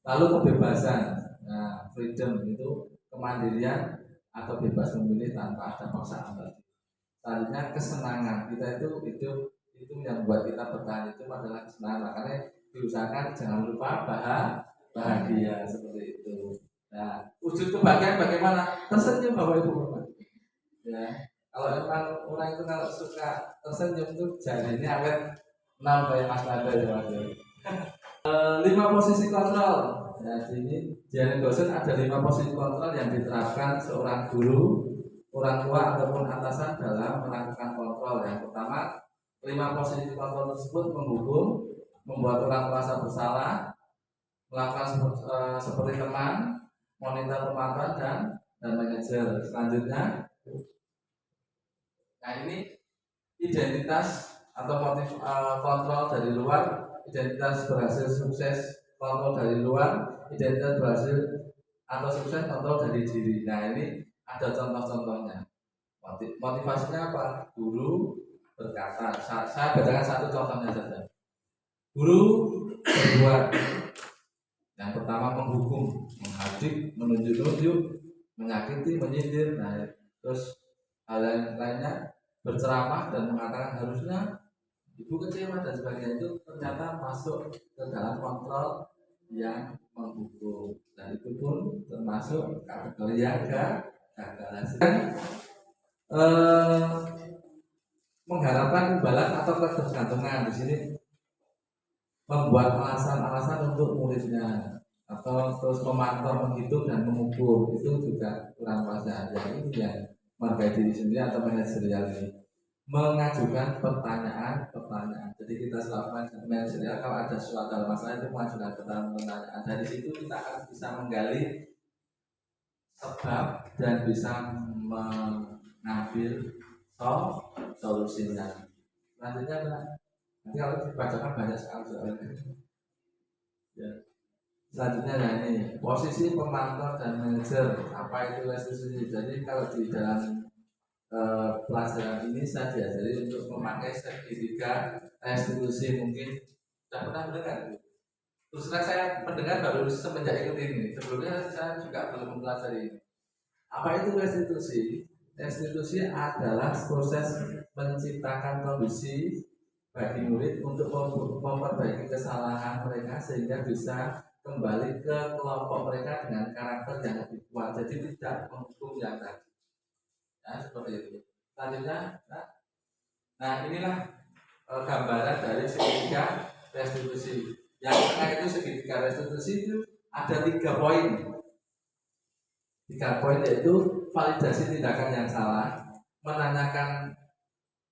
Lalu kebebasan, nah freedom itu kemandirian atau bebas memilih tanpa ada paksaan tadi. Selanjutnya kesenangan, kita itu hidup itu yang buat kita bertahan itu adalah kesenangan. Makanya diusahakan jangan lupa bahagia seperti itu. Nah, wujud kebahagiaan bagaimana? Tersenyum Bapak Ibu. Ya, kalau emang orang itu kalau suka tersenyum itu jadinya awet 6 kayak Mas Nada ya Mas. 5 posisi kontrol. Nah, di sini Jaring dosen ada 5 posisi kontrol yang diterapkan seorang guru, orang tua ataupun atasan dalam melakukan kontrol. Yang pertama, 5 posisi kontrol tersebut menghukum, membuat orang merasa bersalah, melakukan seperti teman, monitor pemantauan dan manajer. Selanjutnya, nah ini identitas atau motif kontrol dari luar, identitas berhasil sukses kontrol dari luar, identitas berhasil atau sukses kontrol dari diri. Nah ini ada contoh-contohnya. Motivasinya apa? Guru berkata, saya bacakan satu contohnya saja. Guru berbuat, yang pertama menghukum, menghadik, menunjuk-nunjuk, menyakiti, menyindir. Nah terus hal lainnya berceramah dan mengatakan harusnya ibu kecewa dan sebagainya, itu ternyata masuk ke dalam kontrol yang menghukum, dan itu pun termasuk kategori yang gagal. Mengharapkan imbalan atau ketergantungan, di sini membuat alasan-alasan untuk muridnya atau terus memantau, menghitung dan mengukur, itu juga kurang pas ya. Ini yang menghargai diri sendiri atau manajerial ini. Mengajukan pertanyaan. Jadi kita selakukan manajerial, kalau ada suatu masalah itu mengajukan pertanyaan. Dari situ kita akan bisa menggali sebab dan bisa mengambil solusinya. Selanjutnya nanti kalau dibacakan banyak sekali soalnya. Ya. Selanjutnya ini posisi pemantau dan manajer, apa itu restitusi. Jadi kalau di dalam pelajaran ini saya diajari untuk memakai sertifikat restitusi. Mungkin sudah pernah mendengar. Terus terang saya mendengar baru semenjak ikut ini. Sebelumnya saya juga belum mempelajari ini. Apa itu restitusi? Restitusi adalah proses menciptakan kondisi bagi murid untuk memperbaiki kesalahan mereka sehingga bisa kembali ke kelompok mereka dengan karakter yang lebih kuat. Jadi tidak menghukum yang tadi. Ya, seperti itu. Selanjutnya, nah inilah gambaran dari segitiga restitusi. Yang tengah itu segitiga restitusi itu ada 3 poin. 3 poin yaitu validasi tindakan yang salah, menanyakan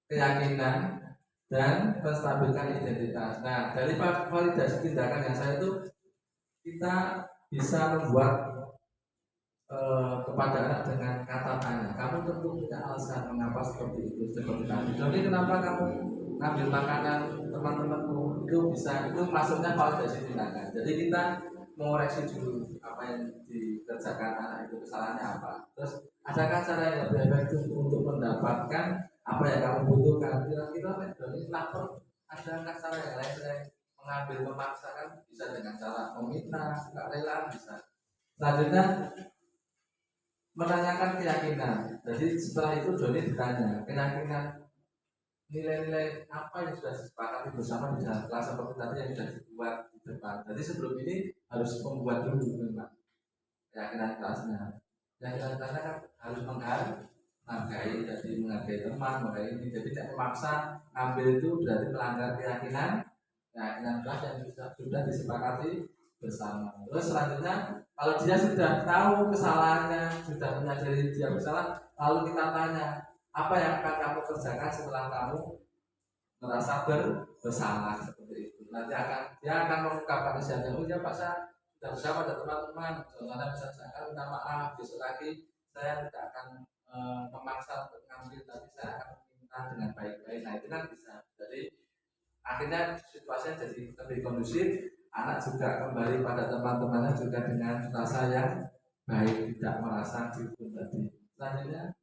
keyakinan, dan menstabilkan identitas. Nah, dari validasi tindakan yang saya itu kita bisa membuat kepada anak dengan kata tanya. Kamu tentu punya alasan mengapa seperti itu, seperti tadi. Jadi kenapa kamu ngambil makanan teman-temanmu itu bisa, itu maksudnya validasi tindakan. Jadi kita mengoreksi dulu apa yang dikerjakan anak itu, kesalahannya apa. Terus adakah cara yang lebih efektif untuk mendapatkan apa yang kamu butuhkan? Kira-kira ini lapor, adakah cara yang lain selain mengambil memaksakan? Bisa dengan cara meminta, suka rela, bisa. Selanjutnya menanyakan keyakinan. Jadi setelah itu Doni ditanya keyakinan, nilai-nilai apa yang sudah disepakati bersama di dalam kelas seperti tadi yang sudah dibuat di depan. Jadi sebelum ini harus membuat dulu memang keyakinan kelasnya. Keyakinan kelasnya kan harus menghargai, jadi menghargai teman, menghargai ini. Jadi tidak memaksa ambil itu berarti melanggar keyakinan kelas yang sudah disepakati bersama. Terus selanjutnya kalau dia sudah tahu kesalahannya, sudah menyadari dia bersalah, lalu kita tanya apa yang akan kamu kerjakan setelah kamu merasa bersalah seperti itu. Nanti dia akan mengungkapkan kesalahannya. Oh ya Pak, saya sudah bersama dengan teman-teman. Contohnya misalnya saya akan minta maaf, besok lagi saya tidak akan memaksa untuk mengambil, tapi saya akan meminta dengan baik-baik. Nah itu kan bisa. Jadi akhirnya situasinya jadi lebih kondusif. Anak juga kembali pada teman-temannya juga dengan rasa yang baik, tidak merasa dihukum tadi. Selanjutnya,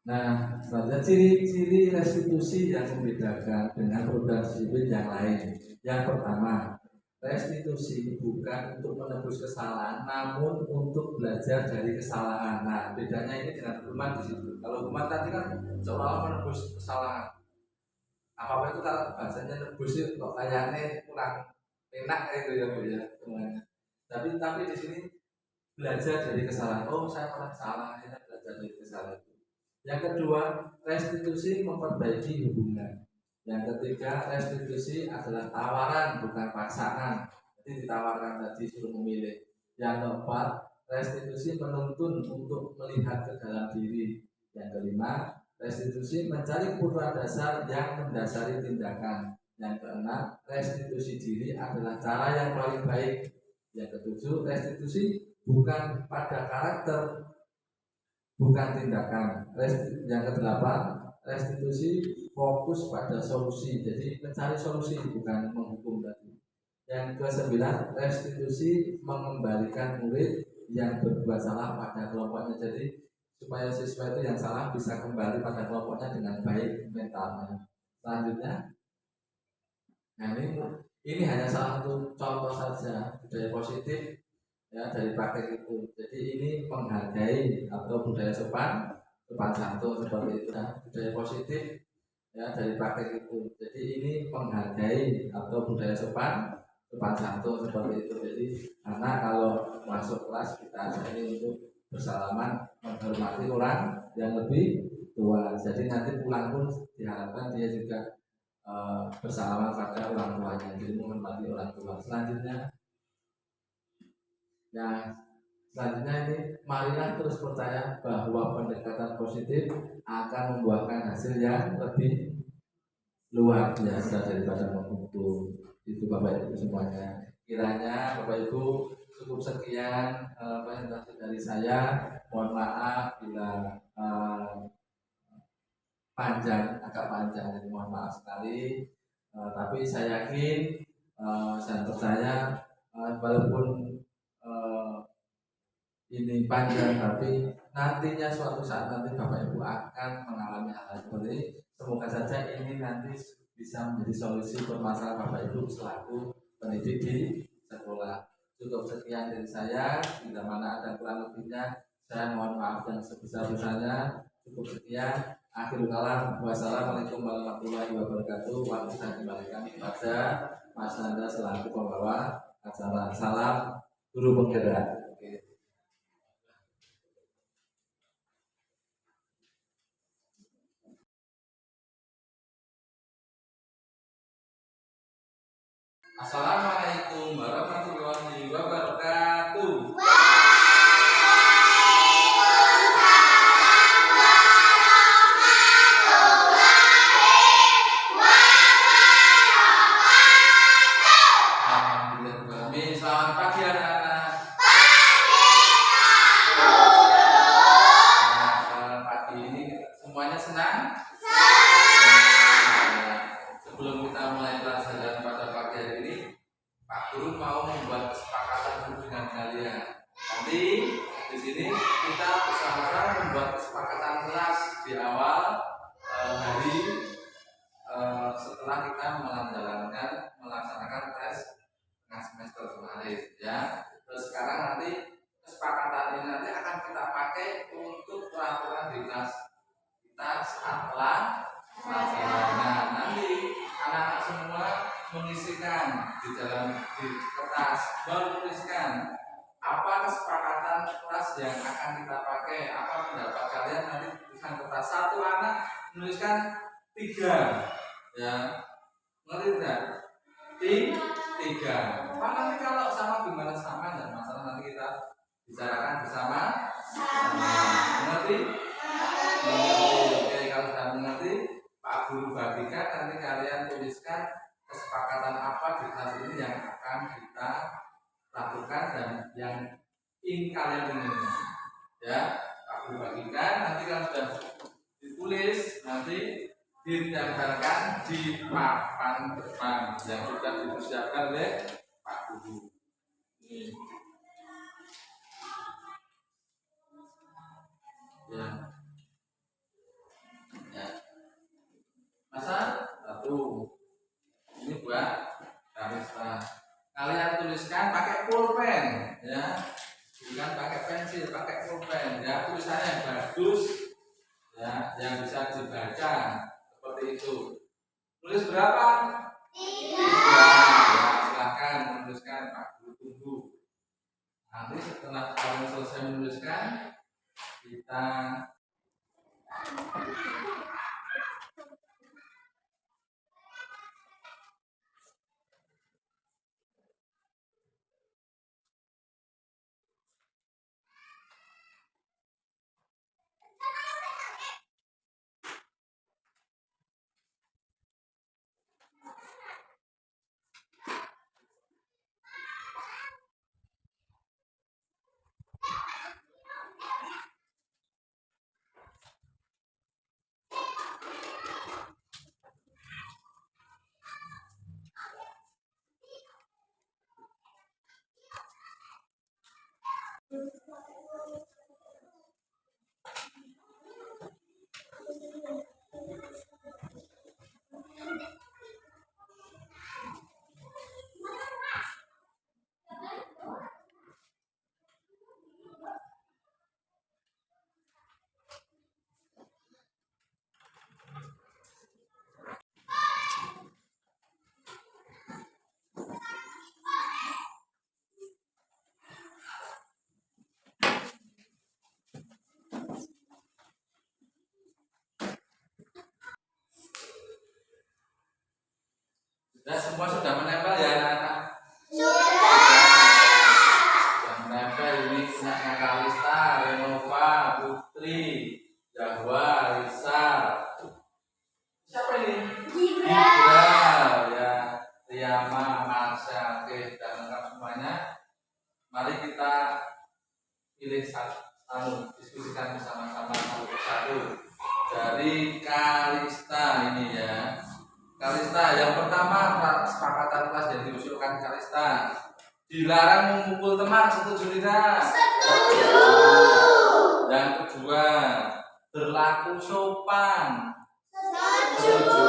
nah selanjutnya ciri-ciri restitusi yang membedakan dengan program sipil yang lain. Yang pertama, restitusi bukan untuk menebus kesalahan, namun untuk belajar dari kesalahan. Nah bedanya ini dengan hukuman di situ. Kalau hukuman tadi kan seolah-olah menebus kesalahan. Apa itu kalau bahasanya nebus itu kok kayaknya kurang enak itu ya Bu ya semuanya. Tapi di sini belajar dari kesalahan. Oh saya pernah salah, kita belajar dari kesalahan itu. Yang kedua, restitusi memperbaiki hubungan. Yang ketiga, restitusi adalah tawaran bukan paksaan. Jadi ditawarkan tadi suruh memilih. Yang keempat, restitusi menuntun untuk melihat ke dalam diri. Yang kelima, restitusi mencari kebutuhan dasar yang mendasari tindakan. Yang keenam, restitusi diri adalah cara yang paling baik. Yang ketujuh, restitusi bukan pada karakter, bukan tindakan. Yang kedelapan, restitusi fokus pada solusi. Jadi mencari solusi bukan menghukum tadi. Yang kesembilan, restitusi mengembalikan murid yang berbuat salah pada kelompoknya. Jadi supaya siswa itu yang salah bisa kembali pada kelompoknya dengan baik mentalnya. Selanjutnya, nah ini hanya salah satu contoh saja budaya positif ya dari praktek itu. Jadi ini menghargai atau budaya sopan santun seperti itu. Nah, budaya positif ya dari praktek itu. Jadi ini menghargai atau budaya sopan santun seperti itu. Jadi anak kalau masuk kelas kita ini untuk bersalaman, menghormati orang yang lebih tua. Jadi nanti pulang pun diharapkan dia juga bersalaman pada orang tuanya. Jadi menghormati orang tua. Selanjutnya ini marilah terus percaya bahwa pendekatan positif akan membuahkan hasil yang lebih luar biasa daripada menghukum. Itu Bapak Ibu semuanya. Kiranya Bapak Ibu cukup sekian presentasi dari saya. mohon maaf bila agak panjang, jadi mohon maaf sekali. Tapi saya yakin dan percaya walaupun ini panjang, tapi nantinya suatu saat nanti Bapak Ibu akan mengalami hal seperti ini. Semoga saja ini nanti bisa menjadi solusi permasalahan Bapak Ibu selaku pendidik di sekolah. Cukup sekian dari saya, bila mana ada kurang lebihnya saya mohon maaf yang sebesar-besarnya. Cukup sekian. Akhirul kalam, wassalamualaikum warahmatullahi wabarakatuh. Waktu saya kembalikan kepada Mas Nanda selaku pembawa acara. Salam guru penggerak. Assalamualaikum warahmatullahi wabarakatuh. Selamat pagi anak-anak. Selamat pagi ini semuanya senang? Sebelum kita mulai pelajaran pada pagi hari ini, Pak Guru mau membuat kesepakatan dengan kalian. Nanti di sini kita bersama-sama membuat kesepakatan kelas di awal hari setelah kita melaksanakan tes tengah semester kemarin, ya. Terus sekarang nanti kesepakatan ini nanti akan kita pakai untuk peraturan di kelas kita setelah pelajaran. Nah, nanti anak-anak semua mengisikan di kertas, menuliskan apa kesepakatan kelas yang akan kita pakai, apa pendapat kalian, nanti tulisan kertas. Satu anak menuliskan 3, ya, ngerti tidak? 3. Pak, nanti kalau sama gimana, sama dan masalah nanti kita bicarakan bersama. Mengerti? Oke, kalau sudah mengerti, Pak Guru bagikan, nanti kalian tuliskan kesepakatan apa di kelas ini yang akan kita lakukan dan yang ingin kalian inginkan, ya. Pak Guru bagikan, nanti kalau sudah ditulis, nanti ditempelkan di papan depan yang sudah dipersiapkan oleh Pak Guru. Ini, ya. Masa 1 ini buat Kamista. Kalian tuliskan pakai pulpen, ya, bukan pakai pensil, pakai pulpen, ya. Tulisannya yang bagus, ya, yang bisa dibaca seperti itu. Tulis berapa? 3. Ya, silakan menuliskan, Pak Guru tunggu. Nanti setelah kalian selesai menuliskan, kita semua sudah menempel, ya anak-anak? Sudah menempel. Ini punya Kalista, Renova, Putri, Jahwa, Risa. Siapa ini? Gibral, ya. Riyama, Marsha. Oke, sudah lengkap semuanya. Mari kita pilih satu diskusikan bersama-sama satu persatu. Dari Kalista ini ya. Kalista yang pertama, kesepakatan kelas yang diusulkan Kalista, dilarang memukul teman, setuju tidak? Setuju. Yang kedua, berlaku sopan, Setuju.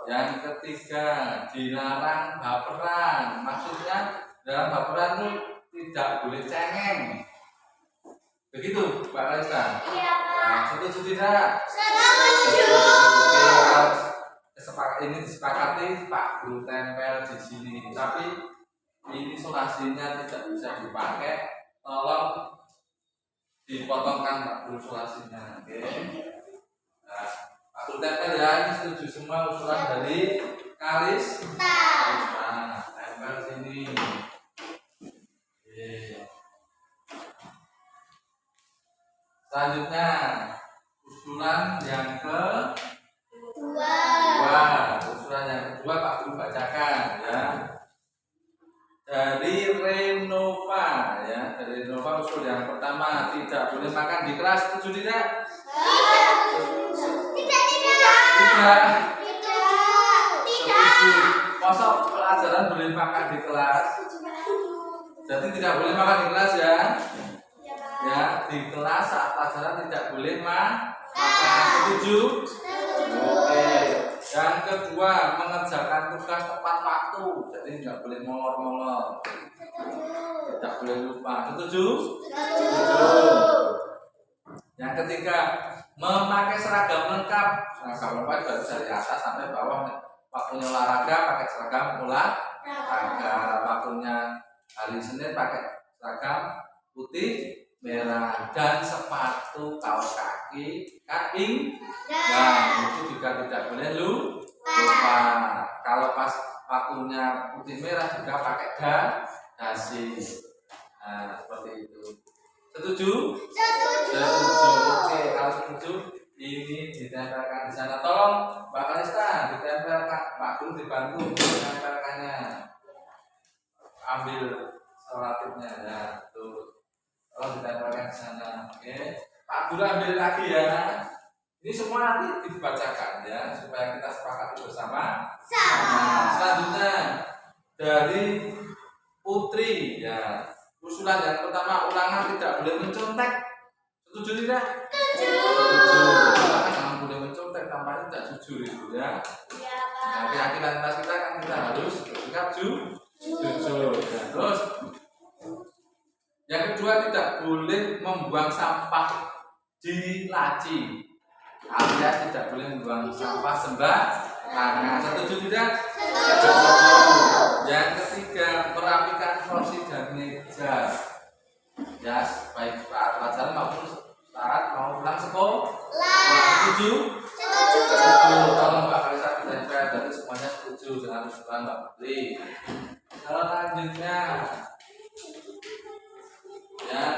Yang ketiga, dilarang baperan. Maksudnya dalam baperan itu tidak boleh cengeng. Begitu Pak Kalista? Iya, Pak. Setuju tidak? Setuju. Ini disepakati Pak Guru tempel di sini, tapi ini sulasinya tidak bisa dipakai. Tolong dipotongkan Pak Guru sulasinya, oke? Nah, Pak Guru tempel ya, ini setuju semua usulan dari Kalista. Nah, tempel sini. Oke. Selanjutnya usulan yang kedua. Usulan yang kedua Pak Guru bacakan ya. Dari Renova ya, dari Renova usul yang pertama, tidak boleh makan di kelas, setuju tidak? Tidak. Setuju. Masa pelajaran boleh makan di kelas? Jadi tidak boleh makan di kelas ya. Ya, di kelas saat pelajaran tidak boleh makan. Setuju? Oke. Yang kedua, mengerjakan tugas tepat waktu. Jadi nggak boleh molor-molor. Tidak boleh lupa. Setuju? Setuju. Yang ketiga, memakai seragam lengkap. Seragam lengkap dari atas sampai bawah. Waktunya olahraga pakai seragam olahraga. Waktunya hari Senin pakai seragam putih merah dan sepatu kaos kaki kating. Nah, itu juga tidak boleh lupa. Kalau pas waktunya putih merah juga pakai dasi. Nah, seperti itu. Setuju? Setuju. Oke, kalau setuju ini ditempelkan di sana. Tolong Mbak Kalista ditempelkan. Pak Guru dibantu menempelkannya. Ambil relatifnya ya, tuh. Tolong ditempelkan di sana. Oke. Pak Guru ambil lagi ya. Ini semua nanti dibacakan ya supaya kita sepakati bersama. Selanjutnya dari Putri ya. Usulan yang pertama, ulangan tidak boleh mencontek. Setuju tidak? Setuju. Ulangan jangan boleh mencontek, tampaknya tidak jujur itu ya. Nah, keyakinan kita kan kita harus bersikap jujur. Ya. Terus yang kedua, tidak boleh membuang sampah di laci. Alias tidak boleh membuang sampah sembarangan. Setuju tidak? Setuju. Yang ketiga, merapikan kursi dan meja. Ya, baik saat pelajaran maupun saat mau pulang sekolah. Setuju? Setuju. Tolong Mbak Kalista ditempel, dari semuanya setuju dengan usulan Mbak Putri. Selanjutnya yang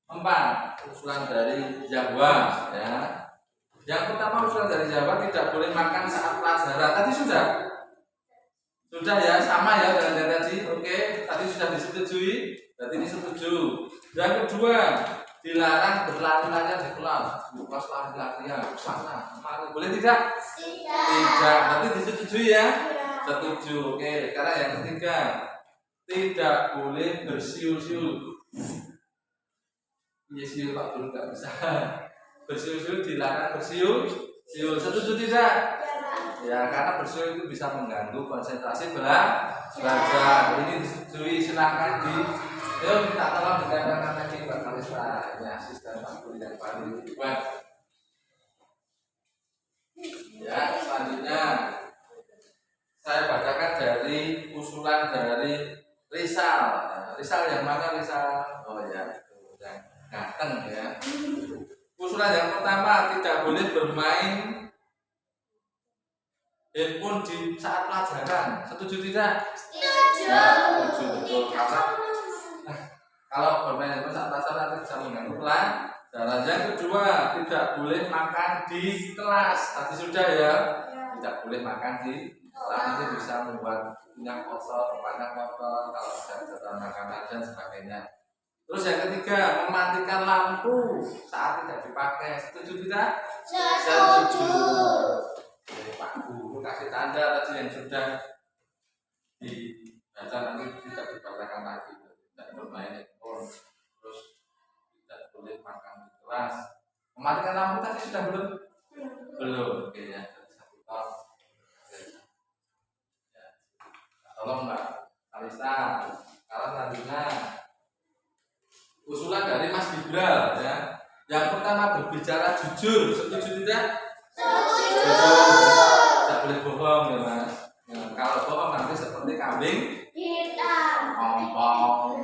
keempat, usulan dari Jawa ya. Yang pertama, usulan dari Jawa, tidak boleh makan saat pelajaran. Tadi sudah ya, sama ya dengan yang tadi. Oke, tadi sudah disetujui. Berarti ini setuju. Yang kedua, dilarang berlari-larian di kelas. Kelas lari-larian sana kemari. Boleh tidak? Tidak. Berarti disetujui ya? Setuju. Oke, sekarang yang ketiga, tidak boleh bersiul-siul. Iya, siul Pak Guru nggak bisa. Bersiul-siul dilarang bersiul. Setuju tidak? Ya, karena bersiul itu bisa mengganggu konsentrasi belajar. Ini disetujui, silakan yuk minta tolong ditempelkan lagi Mbak Kalista. Ini asisten Pak Guru yang paling hebat. Ya, selanjutnya saya bacakan dari usulan dari Rizal. Nah, Rizal yang mana Rizal? Oh ya, itu yang ganteng ya. Usulan yang pertama, tidak boleh bermain handphone di saat pelajaran. Setuju tidak? Setuju. Setuju betul. Karena kalau bermain handphone saat pelajaran nanti bisa mengganggu pelajaran. Yang kedua, tidak boleh makan di kelas. Tadi sudah ya. tidak boleh makan di kelas, nanti bisa membuat punya kotor, tempatnya kotor, kalau ada jatuh makanan dan sebagainya. Terus yang ketiga, mematikan lampu saat tidak dipakai. Setuju tidak? Setuju. Jadi Pak Guru kasih tanda tadi yang sudah dibaca, nanti tidak dibacakan lagi, tidak bermain handphone, terus tidak boleh makan di kelas. Mematikan lampu tadi sudah belum? Belum. Oke ya, satu tahun. Ya. Tolong Mbak Alisa. Sekarang selanjutnya usulan dari Mas Gibral ya. Yang pertama, berbicara jujur. Setuju tidak? Setuju. Tidak boleh bohong ya Mas. Nah, kalau bohong nanti seperti kambing Hitam. ompong.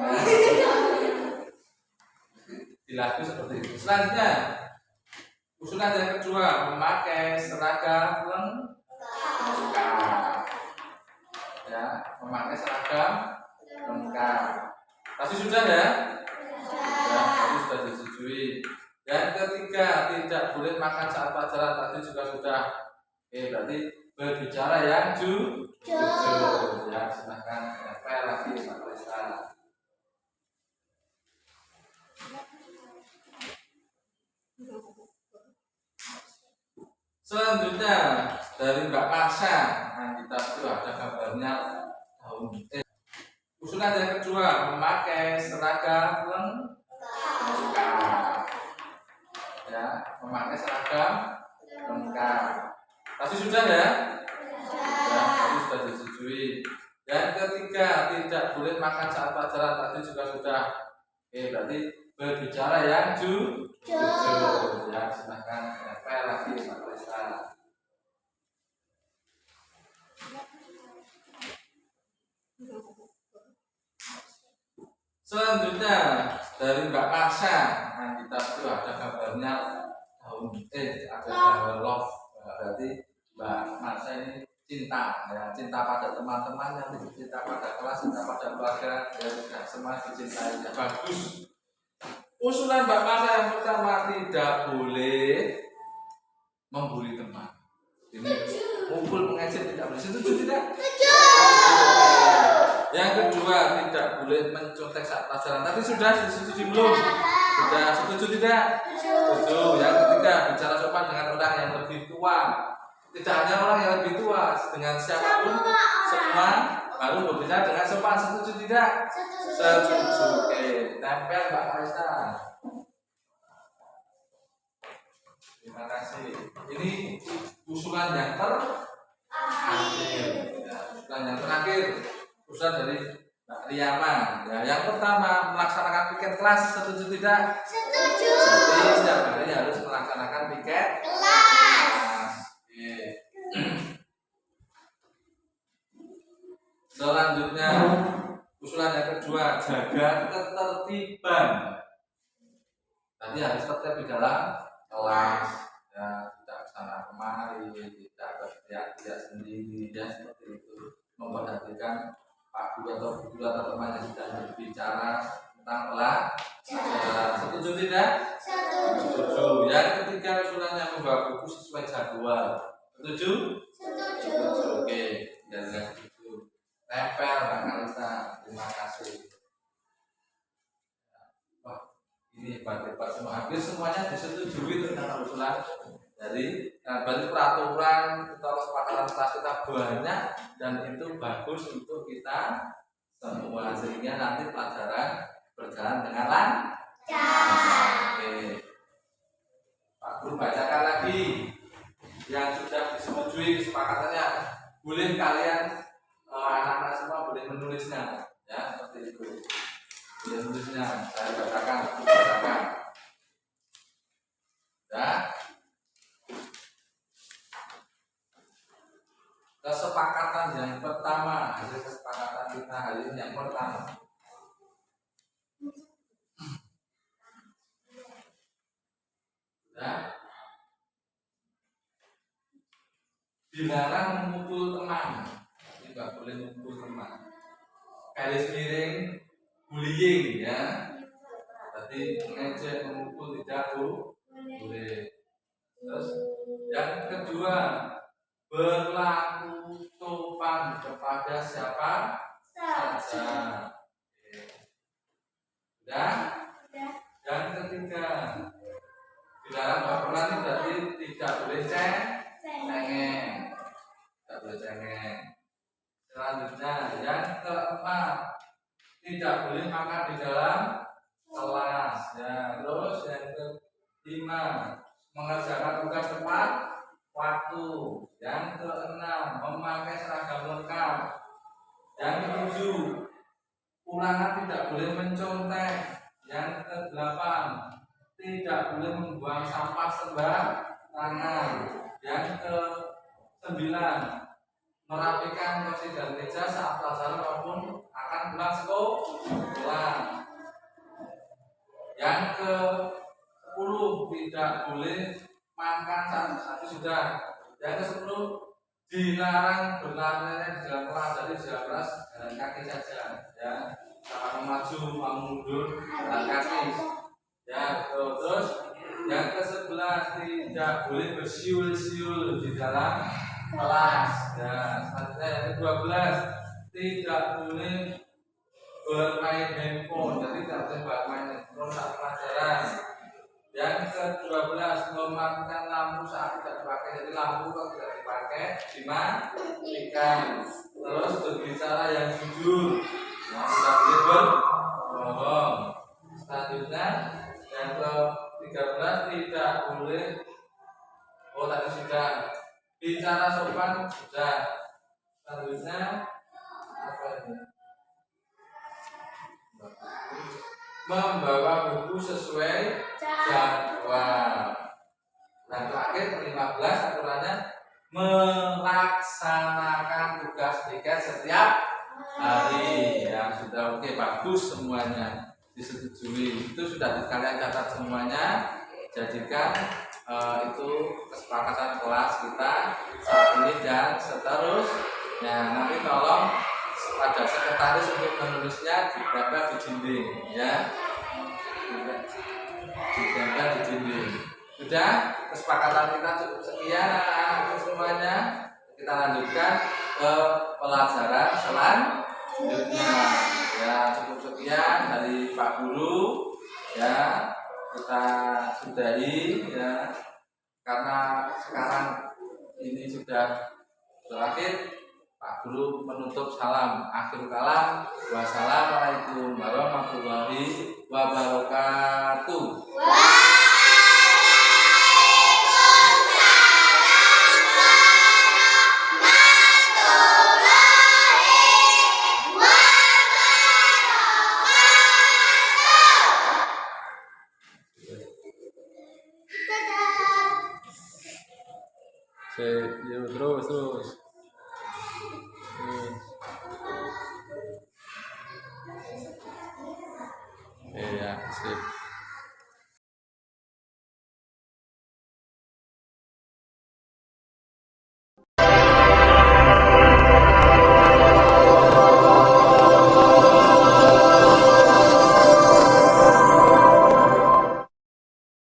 Dilaku seperti itu. Selanjutnya, usulan yang kedua, memakai seragam lengkap. Ya, memakai seragam lengkap. Pasti sudah ya? Ya, tadi sudah disetujui. Yang ketiga, tidak boleh makan saat pelajaran, tadi juga sudah. Oke, berarti berbicara yang jujur. Ya, silahkan nempel lagi Pak Reza. Selanjutnya dari Mbak Marsha, nah kita itu ada gambarnya daun. Usulan yang kedua, memakai seragam lengkap. Ya, memakai seragam lengkap. Pasti sudah ya? Ya, tadi sudah disetujui. Yang ketiga, tidak boleh makan saat pelajaran, tadi juga sudah. Oke, berarti berbicara yang jujur. Ya, silahkan nempel lagi Pak Reza. Selanjutnya dari Mbak Marsha, nah kita itu ada gambarnya daun, ada gambar love. Nah, berarti Mbak Marsha ini cinta, ya, cinta pada teman-temannya, cinta pada kelas, cinta pada keluarga, ya sudah semua dicintai. Ya, bagus. Usulan Mbak Marsha yang pertama, tidak boleh membuli teman. Ini ngumpul mengejek tidak boleh. Setuju tidak? Yang kedua, tidak boleh mencontek saat pelajaran. Tadi sudah disetujui belum? Sudah. Setuju tidak? Setuju. Yang ketiga, bicara sopan dengan orang yang lebih tua. Tidak hanya orang yang lebih tua, dengan siapapun semua baru berbicara dengan sopan. Setuju tidak? Setuju. Oke, tempel Mbak Kaisa. Terima kasih. Ini usulan yang terakhir. Ya, usulan yang terakhir. Usulan dari Mbak Riyama. Ya, yang pertama, melaksanakan piket kelas. Setuju tidak? Setuju. Jadi setiap hari harus melaksanakan piket Kelas. Oke. Selanjutnya, usulan yang kedua, jaga ketertiban. Tadi harus tertib di dalam kelas, ya, tidak sana kemari, tidak berteriak-teriak sendiri, ya seperti itu. Memperhatikan Pak Guru atau Bu Guru atau teman yang sedang berbicara tentang pelajaran. Setuju tidak? Setuju. Yang ketiga, usulannya membawa buku sesuai jadwal. Setuju? Setuju. Oke, dan setuju. Tempel Mbak Kalista. Terima kasih. Wah, ini hebat-hebat semua. Hampir semuanya disetujui tentang usulan dari berarti peraturan atau kesepakatan kelas kita banyak dan itu bagus untuk kita semua, sehingga nanti pelajaran berjalan dengan lancar. Oke, Pak Guru bacakan lagi yang sudah disetujui kesepakatannya. Boleh kalian anak-anak semua boleh menulisnya, ya seperti itu. Boleh menulisnya. Saya bacakan. Ya. Kesepakatan yang pertama, hasil kesepakatan kita hari ini yang pertama. Ya. Dilarang memukul teman. Tidak boleh memukul teman. Garis miring bullying, ya. Berarti mengejek, memukul tidak boleh. Terus yang kedua, berlaku sopan kepada siapa saja. Oke. Udah? Yang ketiga, di dalam baperan ini berarti tidak boleh cengeng. Tidak boleh cengeng. Selanjutnya, yang keempat, tidak boleh makan di dalam kelas. Ya, terus yang kelima, mengerjakan tugas tepat waktu. Yang keenam, memakai seragam lengkap. Yang ketujuh, ulangan tidak boleh mencontek. Yang kedelapan, tidak boleh membuang sampah sembarangan. Yang kesembilan, merapikan kursi dan meja saat pelajaran maupun akan pulang sekolah. Yang ke-10, tidak boleh makan satu sudah. Yang ke-10, dilarang berlari di dalam kelas. Jadi di dalam kelas jalan kaki saja, ya. Sama maju, mau mundur, jalan kaki. Ya, betul. Terus yang ke-11, tidak boleh bersiul-siul di dalam kelas. Ya, selanjutnya yang ke-12, tidak boleh bermain handphone. Jadi tidak boleh bermain handphone saat pelajaran. Yang ke-12, mematikan lampu saat tidak dipakai. Jadi lampu kalau tidak dipakai dimatikan. Terus berbicara yang jujur. Nah, tidak boleh berbohong. Selanjutnya yang ke-13, tidak boleh tadi sudah bicara sopan sudah. Selanjutnya apa ini? Membawa buku sesuai jadwal. Dan terakhir 15 aturannya melaksanakan tugas tiket setiap hari. Ya sudah, oke, bagus, semuanya disetujui. Itu sudah kalian catat semuanya. Jadikan itu kesepakatan kelas kita saat ini dan seterusnya. Nanti tolong pada sekretaris untuk menulisnya ditempel di dinding, ya. Ditempel di dinding. Sudah, kesepakatan kita cukup sekian anak-anak semuanya. Kita lanjutkan ke pelajaran selanjutnya. Ya, cukup sekian dari Pak Guru. Ya, kita sudahi, ya. Karena sekarang ini sudah berakhir, Pak Guru menutup salam. Akhir kalam, wassalamualaikum warahmatullahi wabarakatuh. Terus